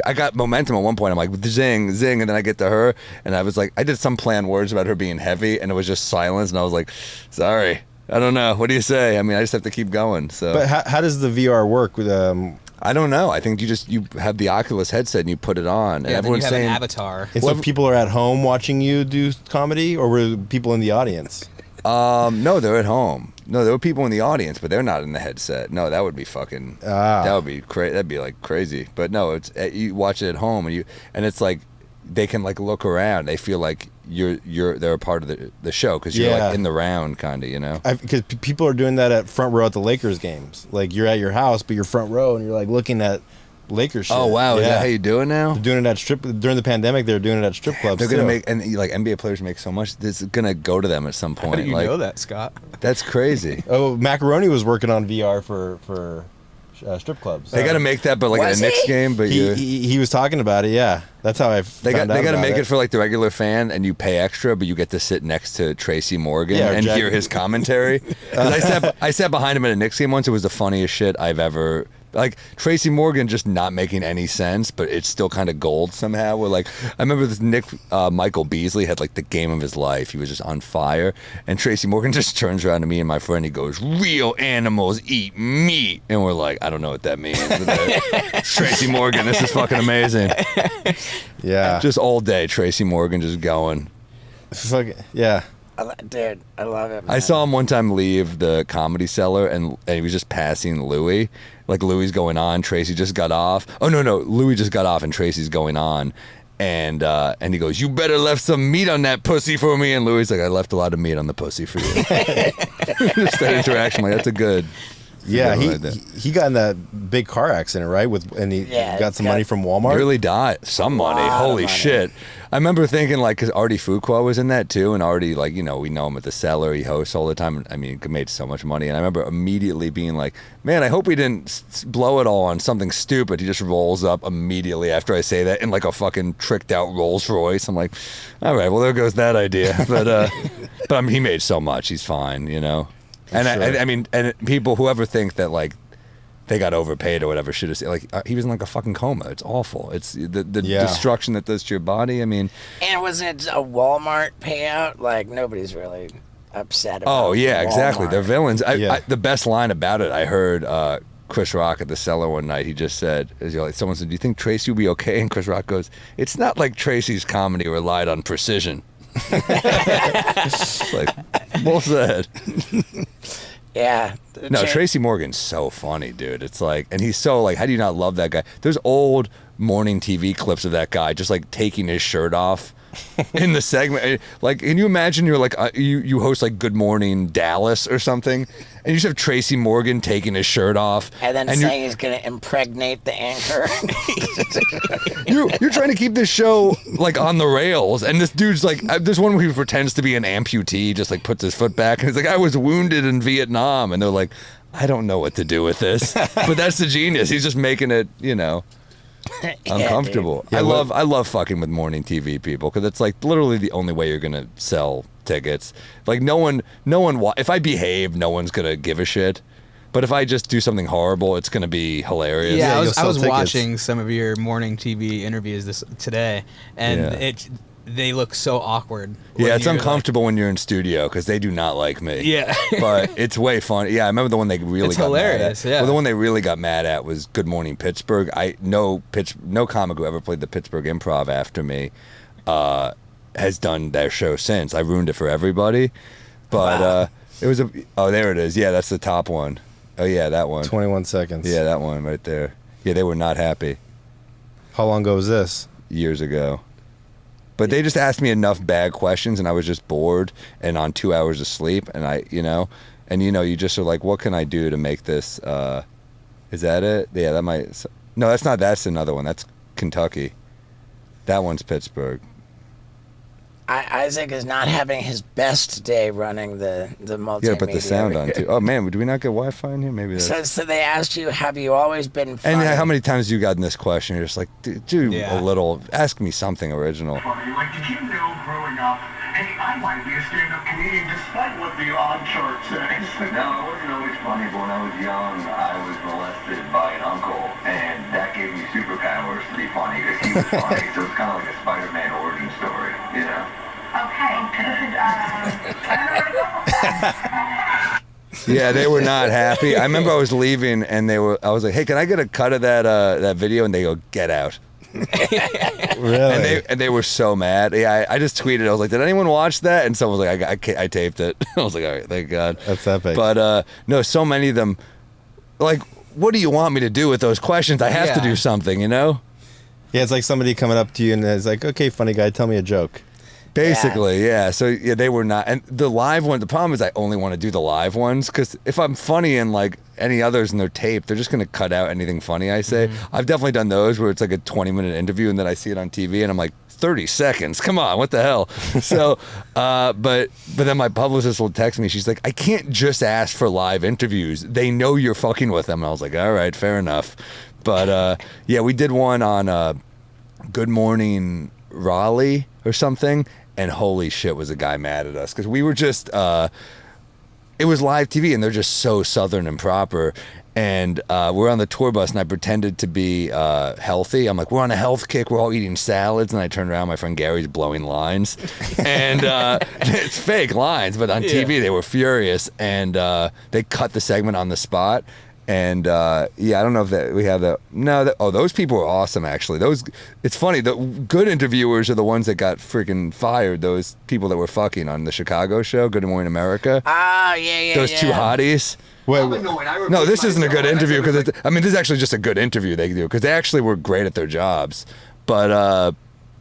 I got momentum at one point. I'm like zing, and then I get to her, and I was like, I did some planned words about her being heavy, and it was just silence, and I was like, sorry, I don't know. What do you say? I mean, I just have to keep going. So, but how does the VR work with I don't know. I think you have the Oculus headset and you put it on, and Yeah, then you everyone's have saying an avatar. And so people are at home watching you do comedy, or were people in the audience? No, they're at home. No, there were people in the audience, but they're not in the headset. No, that would be fucking. That would be crazy. That'd be like crazy. But no, it's you watch it at home, and it's like they can like look around. They feel like they're a part of the show because you're like in the round, kind of, you know. Because people are doing that at front row at the Lakers games. Like you're at your house, but you're front row, and you're like looking at Lakers shit. Oh wow, is that how you do it now? They're doing it at during the pandemic. They're doing it at strip clubs. They're gonna too. make, and like NBA players make so much. This is gonna go to them at some point. How do you like, know that, Scott? That's crazy. Oh, Macaroni was working on VR for strip clubs. They got to make that, but like at a Knicks game. But he was talking about it. Yeah, that's how I. They got to make it for like the regular fan, and you pay extra, but you get to sit next to Tracy Morgan and hear his commentary. 'Cause I sat behind him at a Knicks game once. It was the funniest shit I've ever. Like Tracy Morgan just not making any sense, but it's still kind of gold somehow. Where like I remember this Michael Beasley had like the game of his life. He was just on fire, and Tracy Morgan just turns around to me and my friend. He goes, "Real animals eat meat," and we're like, "I don't know what that means." Tracy Morgan, this is fucking amazing. Yeah, just all day Tracy Morgan just going. Yeah. Dude, I love it, man. I saw him one time leave the Comedy Cellar, and he was just passing Louis. Like, Louis going on, Tracy just got off. Oh, no, Louis just got off, and Tracy's going on. And he goes, "You better left some meat on that pussy for me." And Louis like, "I left a lot of meat on the pussy for you." Just that interaction, like, that's a good... Yeah, he got in that big car accident, right? And he got some money from Walmart. Really died. Some money. Holy shit. I remember thinking, like, because Artie Fuqua was in that too, and Artie, like, you know, we know him at the Cellar. He hosts all the time. I mean, he made so much money. And I remember immediately being like, man, I hope he didn't blow it all on something stupid. He just rolls up immediately after I say that in like a fucking tricked out Rolls Royce. I'm like, all right, well, there goes that idea. But I mean, he made so much. He's fine, you know. And sure. I mean, and people, whoever think that like they got overpaid or whatever, should have said, like, he was in like a fucking coma. It's awful. It's the destruction that does to your body. I mean, and wasn't it a Walmart payout? Like, nobody's really upset about. Oh yeah, Walmart. exactly. They're villains. The best line about it, I heard Chris Rock at the Cellar one night. He just said, someone said, "Do you think Tracy will be okay?" And Chris Rock goes, "It's not like Tracy's comedy relied on precision." Like, well said. Yeah. No, Tracy Morgan's so funny, dude. It's like, and he's so like, how do you not love that guy? There's old morning TV clips of that guy just like taking his shirt off in the segment. Like, can you imagine you're like, you host like Good Morning Dallas or something, and you just have Tracy Morgan taking his shirt off. And then saying he's going to impregnate the anchor. You're trying to keep this show like on the rails, and this dude's like, there's one where he pretends to be an amputee, just like puts his foot back, and he's like, "I was wounded in Vietnam," and they're like, "I don't know what to do with this," but that's the genius. He's just making it, you know, uncomfortable. Yeah, I love fucking with morning TV people, because it's like literally the only way you're gonna sell tickets. Like no one. If I behave, no one's gonna give a shit. But if I just do something horrible, it's going to be hilarious. Yeah, I was tickets. watching some of your morning TV interviews today, and they look so awkward. Yeah, it's uncomfortable when you're in studio because they do not like me. Yeah. But it's way fun. Yeah, I remember the one they really got hilarious, mad at. yeah. Well, the one they really got mad at was Good Morning Pittsburgh. No comic who ever played the Pittsburgh Improv after me has done their show since. I ruined it for everybody. But it was there it is. Yeah, that's the top one. Oh, yeah, that one. 21 seconds. Yeah, that one right there. Yeah, they were not happy. How long ago was this? Years ago. But they just asked me enough bad questions, and I was just bored and on 2 hours of sleep, and you just are like, what can I do to make this? Is that it? Yeah, that might. No, that's not. That's another one. That's Kentucky. That one's Pittsburgh. Isaac is not having his best day running the multimedia. Yeah, put the sound on too. Oh man, do we not get Wi-Fi in here? Maybe that's... So they asked you, have you always been funny? And how many times have you gotten this question? You're just like, do a little, ask me something original. Like, did you know growing up, hey, I might be a stand-up comedian despite what the odd chart says? No, it wasn't always funny, but when I was young, I was molested by an uncle, and that gave me superpowers to be funny, because he was funny, so it's kind of like a Spider-Man origin story, you know? Okay, Yeah, they were not happy. I remember I was leaving, and I was like, "Hey, can I get a cut of that video?" And they go, "Get out." Really? And they were so mad. Yeah, I just tweeted. I was like, "Did anyone watch that?" And someone was like, I taped it." I was like, "All right, thank God." That's epic. But no, so many of them. Like, what do you want me to do with those questions? I have to do something, you know? Yeah, it's like somebody coming up to you and is like, "Okay, funny guy, tell me a joke." Basically, yeah. So yeah, they were not. And the live one, the problem is I only want to do the live ones because if I'm funny and like any others in their tape, they're just going to cut out anything funny I say. I've definitely done those where it's like a 20-minute interview and then I see it on TV and I'm like, 30 seconds. Come on, what the hell? So, but then my publicist will text me. She's like, I can't just ask for live interviews. They know you're fucking with them. And I was like, all right, fair enough. But yeah, we did one on Good Morning Raleigh or something. And holy shit, was a guy mad at us because we were just, it was live TV and they're just so Southern and proper. And we're on the tour bus and I pretended to be healthy. I'm like, we're on a health kick. We're all eating salads. And I turned around, my friend Gary's blowing lines. And it's fake lines, but on TV they were furious. And they cut the segment on the spot. And yeah, I don't know if we have those people were awesome actually. It's funny, the good interviewers are the ones that got freaking fired. Those people that were fucking on the Chicago show, Good Morning America. Ah, yeah. Those two hotties. No, this isn't a good interview because this is actually just a good interview they do because they actually were great at their jobs, but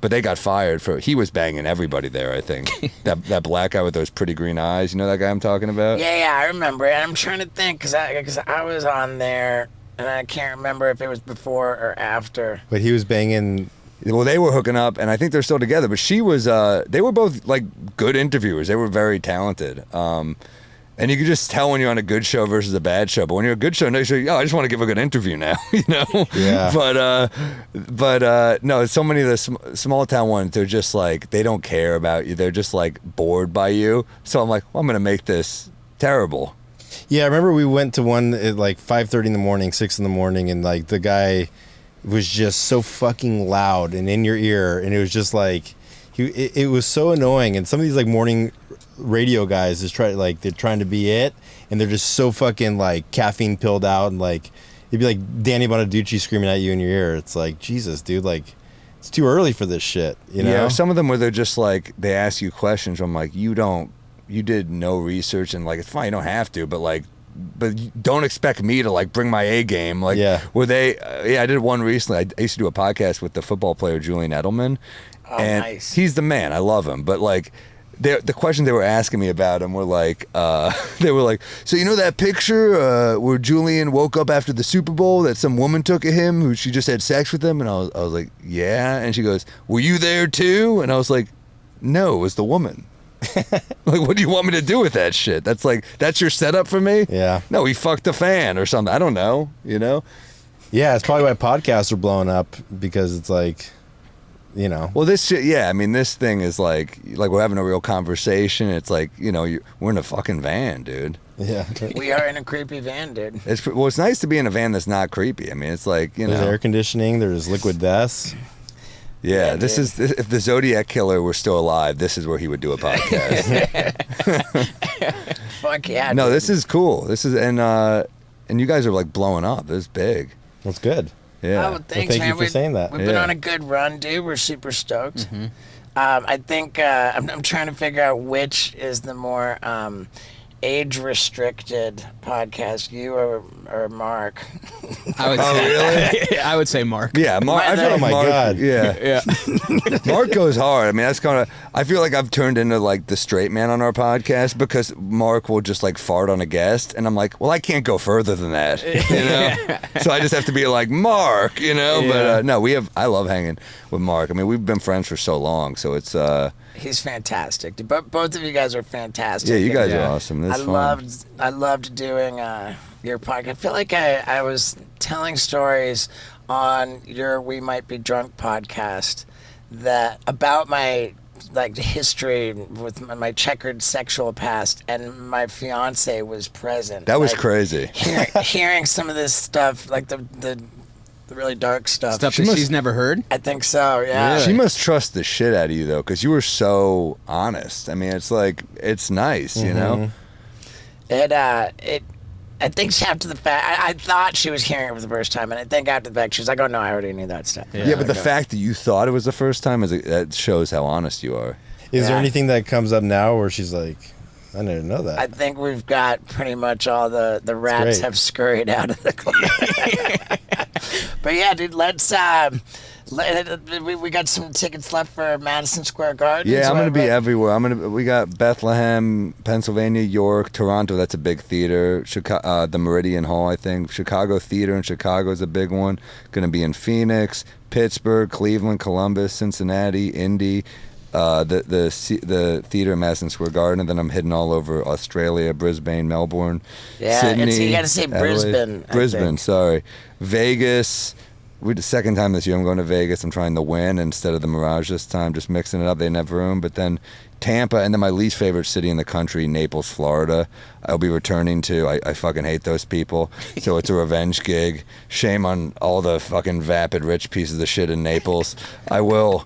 they got fired for he was banging everybody there. I think that black guy with those pretty green eyes. You know that guy I'm talking about? Yeah, I remember it. I'm trying to think because I was on there and I can't remember if it was before or after. But he was banging. Well, they were hooking up, and I think they're still together. But she was. They were both like good interviewers. They were very talented. And you can just tell when you're on a good show versus a bad show. But when you're a good show, no, you're like, I just want to give a good interview now, you know? Yeah. But no, so many of the small town ones, they're just like, they don't care about you. They're just like bored by you. So I'm like, well, I'm going to make this terrible. Yeah, I remember we went to one at like 5:30 in the morning, 6 in the morning, and like the guy was just so fucking loud and in your ear. And it was just like, it was so annoying. And some of these like morning radio guys they're trying to be it, and they're just so fucking like caffeine pilled out, and like it'd be like Danny Bonaducci screaming at you in your ear. It's like, Jesus, dude, like it's too early for this shit, you know? Yeah, some of them where they're just like, they ask you questions. I'm like, you did no research, and like it's fine, you don't have to, but don't expect me to like bring my A game. Like, were they? I did one recently. I used to do a podcast with the football player Julian Edelman, and nice. He's the man. I love him, but like. The questions they were asking me about him were like, they were like, so you know that picture where Julian woke up after the Super Bowl that some woman took of him who she just had sex with him? And I was like, yeah. And she goes, were you there too? And I was like, no, it was the woman. Like, what do you want me to do with that shit? That's your setup for me? Yeah. No, he fucked a fan or something. I don't know, you know? Yeah, it's probably why podcasts are blowing up, because it's like, you know. Well, this shit, yeah. I mean, this thing is like we're having a real conversation. It's like, you know, we're in a fucking van, dude. Yeah. We are in a creepy van, dude. It's nice to be in a van that's not creepy. I mean, it's like, you know. There's air conditioning. There's liquid deaths. Yeah, this is, if the Zodiac Killer were still alive, this is where he would do a podcast. Fuck yeah, No, dude. this is cool. This is, and you guys are like blowing up. This is big. That's good. Yeah. Oh, well, thanks, thank man. you for saying that. We've been on a good run, dude. We're super stoked. I think I'm trying to figure out which is the more age-restricted podcast, you or Mark? I would say, I would say Mark. Yeah, Mark. I feel Oh like my Mark, God. Yeah, Mark goes hard. I mean, that's kind of. I feel like I've turned into like the straight man on our podcast because Mark will just like fart on a guest, and I'm like, well, I can't go further than that, you know. So I just have to be like Mark, you know. But no, I love hanging with Mark. I mean, we've been friends for so long, so it's. He's fantastic. Both of you guys are fantastic. Yeah, you guys Yeah. are awesome. That's I loved doing your podcast. I feel like I was telling stories on your We Might Be Drunk podcast that about my like history with my checkered sexual past, and my fiance was present. That was Like, crazy. hearing some of this stuff, like the really dark stuff. Stuff She that must- she's never heard. I think so. Yeah. She must trust the shit out of you though, because you were so honest. I mean, it's like it's nice, you know. I think after the fact, I thought she was hearing it for the first time, and I think after the fact, she was like, "Oh no, I already knew that stuff." Yeah, but the fact that you thought it was the first time that shows how honest you are. Is there Yeah. anything that comes up now where she's like, I didn't know that? I think we've got pretty much all the rats great. have scurried out of the club. But yeah, dude, we got some tickets left for Madison Square Garden. Yeah, so I'm gonna be everybody- everywhere. We got Bethlehem, Pennsylvania, York, Toronto. That's a big theater. Chicago, the Meridian Hall, I think. Chicago Theater in Chicago is a big one. Gonna be in Phoenix, Pittsburgh, Cleveland, Columbus, Cincinnati, Indy. The theater in Madison Square Garden, and then I'm heading all over Australia, Brisbane, Melbourne, Yeah, Sydney. you gotta say Adelaide. Brisbane, I Brisbane, think. sorry. Vegas. The second time this year I'm going to Vegas. I'm trying to win instead of the Mirage this time, just mixing it up. They didn't have room. But then Tampa, and then my least favorite city in the country, Naples, Florida. I'll be returning to. I fucking hate those people. So it's a revenge gig. Shame on all the fucking vapid rich pieces of shit in Naples. I will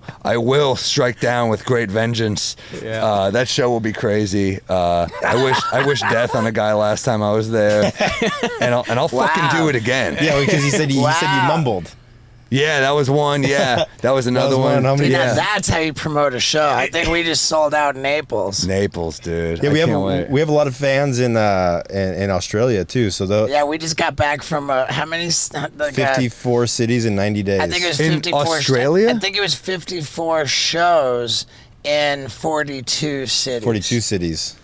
strike down with great vengeance. Yeah. That show will be crazy. I wish death on a guy last time I was there, and I'll fucking do it again. yeah, because he said you Wow. mumbled. Yeah, that was one. Yeah, that was another one. one. How many- Dude, now Yeah, that's how you promote a show. I think we just sold out Naples. Naples, dude. Yeah, I can't wait. we have a lot of fans in Australia too. So Yeah, we just got back from how many? Like, 54 cities in 90 days. I think it was In 54. Australia? I think it was 54 shows in 42 cities. 42 cities.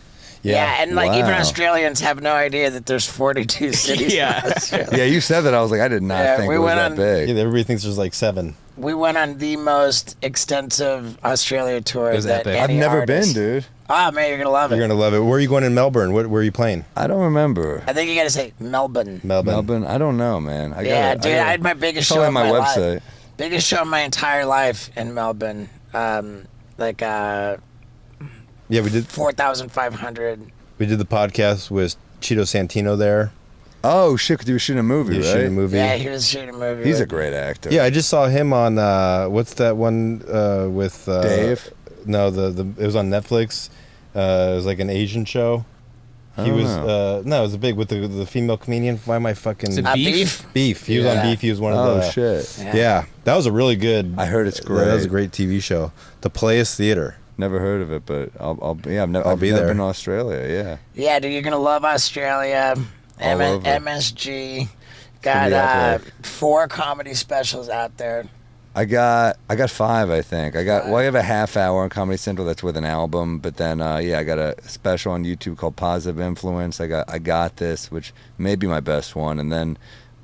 Yeah, and like even Wow. Australians have no idea that there's 42 cities. Yeah. in Australia. Yeah, you said that. I was like, I did not Yeah, think we it was went that on- big. Yeah, everybody thinks there's like 7. We went on the most extensive Australia tour It was that epic. any I've never artist- been, dude. Oh man, you're gonna love it. You're gonna love it. Where are you going in Melbourne? Where are you playing? I don't remember. I think you gotta say Melbourne. Melbourne. I don't know, man. Yeah, dude, I had my biggest It's show all of on my my website. life. Biggest show of my entire life in Melbourne. Yeah, we did 4,500. the podcast with Cheeto Santino there. Oh shit! 'Cause you were shooting a movie, You right? shooting a movie. Yeah, he was shooting a movie. He's a with- great actor. Yeah, I just saw him on what's that one with Dave? No, the it was on Netflix. It was like an Asian show. I He don't was know. no, it was big with the female comedian. Why am I fucking Is it Beef? Beef? He was on Yeah. Beef. He was one of Oh the shit! Yeah, that was a really good. I heard it's That was great. a great TV show. The Playas Theater. Never heard of it, but I'll yeah. I've I'll be never there. been to Australia. Yeah. Yeah, dude, you're gonna love Australia. All over. MSG gonna be got epic. 4 comedy specials out there. I got 5, I think. I have a half hour on Comedy Central that's with an album, but then I got a special on YouTube called Positive Influence. I got this, which may be my best one, and then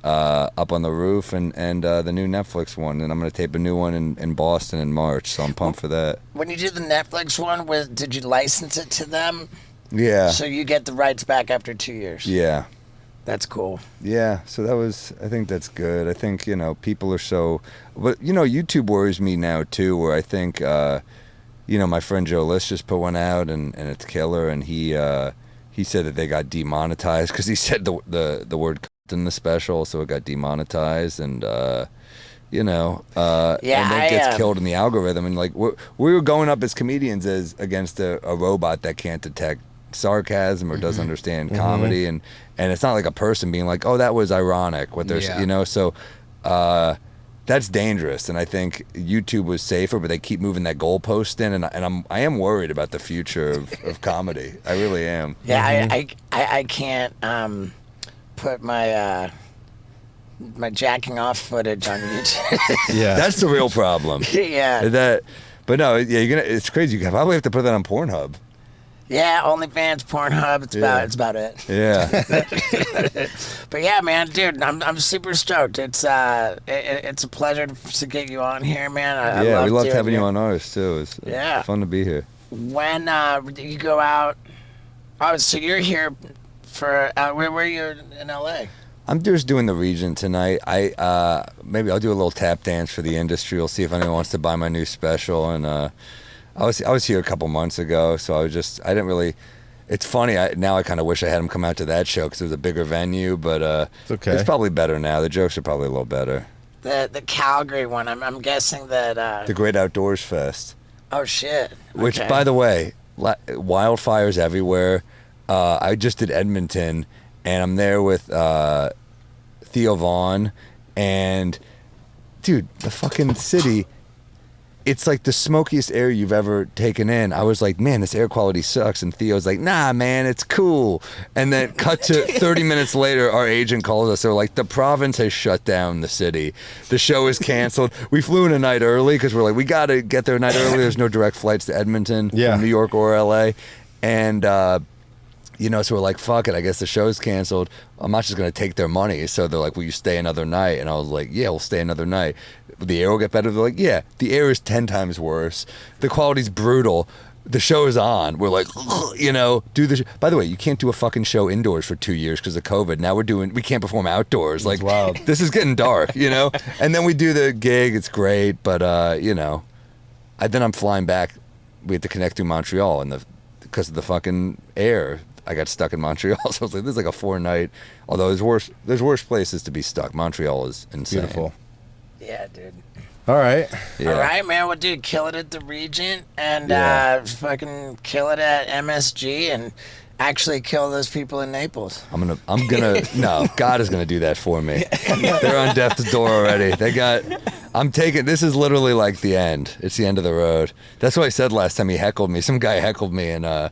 Up on the Roof and the new Netflix one, and I'm gonna tape a new one in Boston in March, so I'm pumped for that. When you did the Netflix one, did you license it to them Yeah. so you get the rights back after 2 years? Yeah. That's cool. Yeah, so I think that's good. I think, people are so, but, YouTube worries me now too, where I think, my friend Joe List just put one out and it's killer, and he said that they got demonetized because he said the word in the special, so it got demonetized, and, and it gets killed in the algorithm, and like, we were going up as comedians against a robot that can't detect sarcasm or doesn't understand comedy, and it's not like a person being like, oh, that was ironic what there's Yeah. so that's dangerous. And I think YouTube was safer, but they keep moving that goalpost in, and I am worried about the future of comedy. I really am. Yeah, I can't put my my jacking off footage on YouTube. Yeah. That's the real problem. Yeah. But no, yeah, it's crazy. You probably have to put that on Pornhub. Yeah, OnlyFans, Pornhub. It's about it. Yeah. But yeah, man, dude, I'm super stoked. It's a pleasure to get you on here, man. I we loved doing having you it. on ours too. It's fun to be here. When you go out, so you're here for where you're in LA? I'm just doing the region tonight. Maybe I'll do a little tap dance for the industry. We'll see if anyone wants to buy my new special. And I was here a couple months ago, so I didn't really. It's funny. Now I kind of wish I had him come out to that show because it was a bigger venue. But it's okay. It's probably better now. The jokes are probably a little better. The Calgary one. I'm guessing that. The Great Outdoors Fest. Oh shit! Which, Okay. by the way, wildfires everywhere. I just did Edmonton, and I'm there with Theo Vaughn, and dude, the fucking city. It's like the smokiest air you've ever taken in. I was like, man, this air quality sucks. And Theo's like, nah, man, it's cool. And then cut to 30 minutes later, our agent calls us. They're like, the province has shut down the city. The show is canceled. We flew in a night early because we're like, we got to get there a night early. There's no direct flights to Edmonton from New York or LA. And, so we're like, fuck it. I guess the show's canceled. I'm not just going to take their money. So they're like, will you stay another night? And I was like, yeah, we'll stay another night. The air will get better. They're like, yeah, the air is 10 times worse. The quality's brutal. The show is on. We're like, do the By the way, you can't do a fucking show indoors for 2 years because of COVID. Now we can't perform outdoors. Like, wow. This is getting dark, And then we do the gig. It's great. But, then I'm flying back. We had to connect through Montreal because of the fucking air. I got stuck in Montreal, so I was like, this is like a 4-night. Although there's worse places to be stuck. Montreal is insane. Beautiful. Yeah, dude. All right. Yeah. All right, man. Well, dude, kill it at the Regent and fucking kill it at MSG and actually kill those people in Naples. No, God is gonna do that for me. They're on death's door already. This is literally like the end. It's the end of the road. That's what I said last time he heckled me. Some guy heckled me and I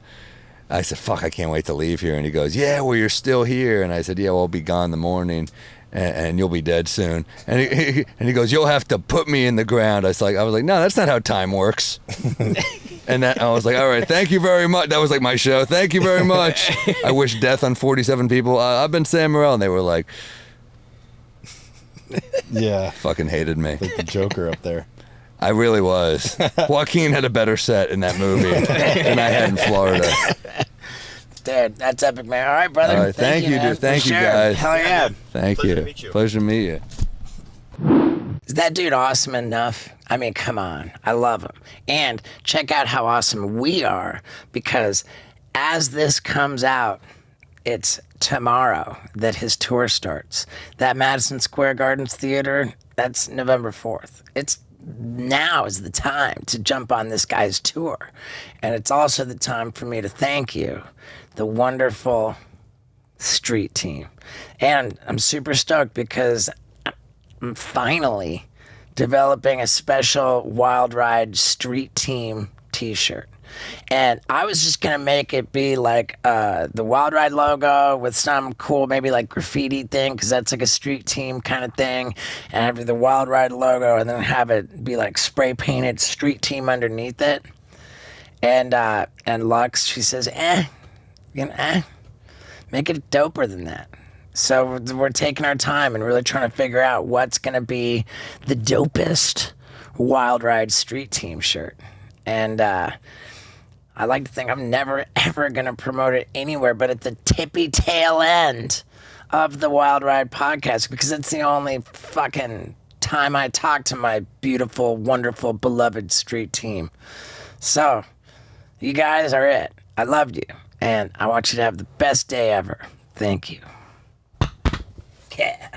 said, fuck, I can't wait to leave here. And he goes, yeah, well, you're still here. And I said, yeah, well, I'll be gone in the morning and you'll be dead soon. And he goes, you'll have to put me in the ground. I was like, no, that's not how time works. And I was like, all right, thank you very much. That was like my show. Thank you very much. I wish death on 47 people. I've been Sam Morril. And they were like, yeah. Fucking hated me. Like the Joker up there. I really was. Joaquin had a better set in that movie than I had in Florida. Dude, that's epic, man. All right, brother. All right, thank you, man. dude. Thank For you, sure. guys. Hell yeah. Thank Pleasure you. to meet you. Pleasure to meet you. Is that dude awesome enough? I mean, come on. I love him. And check out how awesome we are because as this comes out, it's tomorrow that his tour starts. That Madison Square Gardens Theater, that's November 4th. Now is the time to jump on this guy's tour. And it's also the time for me to thank you, the wonderful street team. And I'm super stoked because I'm finally developing a special Wild Ride Street Team t-shirt. And I was just going to make it be like the Wild Ride logo with some cool, maybe like graffiti thing, because that's like a street team kind of thing. And have the Wild Ride logo and then have it be like spray painted street team underneath it. And Lux, she says, make it doper than that. So we're taking our time and really trying to figure out what's going to be the dopest Wild Ride Street Team shirt. And I like to think I'm never, ever going to promote it anywhere but at the tippy tail end of the Wild Ride podcast because it's the only fucking time I talk to my beautiful, wonderful, beloved street team. So, you guys are it. I loved you. And I want you to have the best day ever. Thank you. Yeah.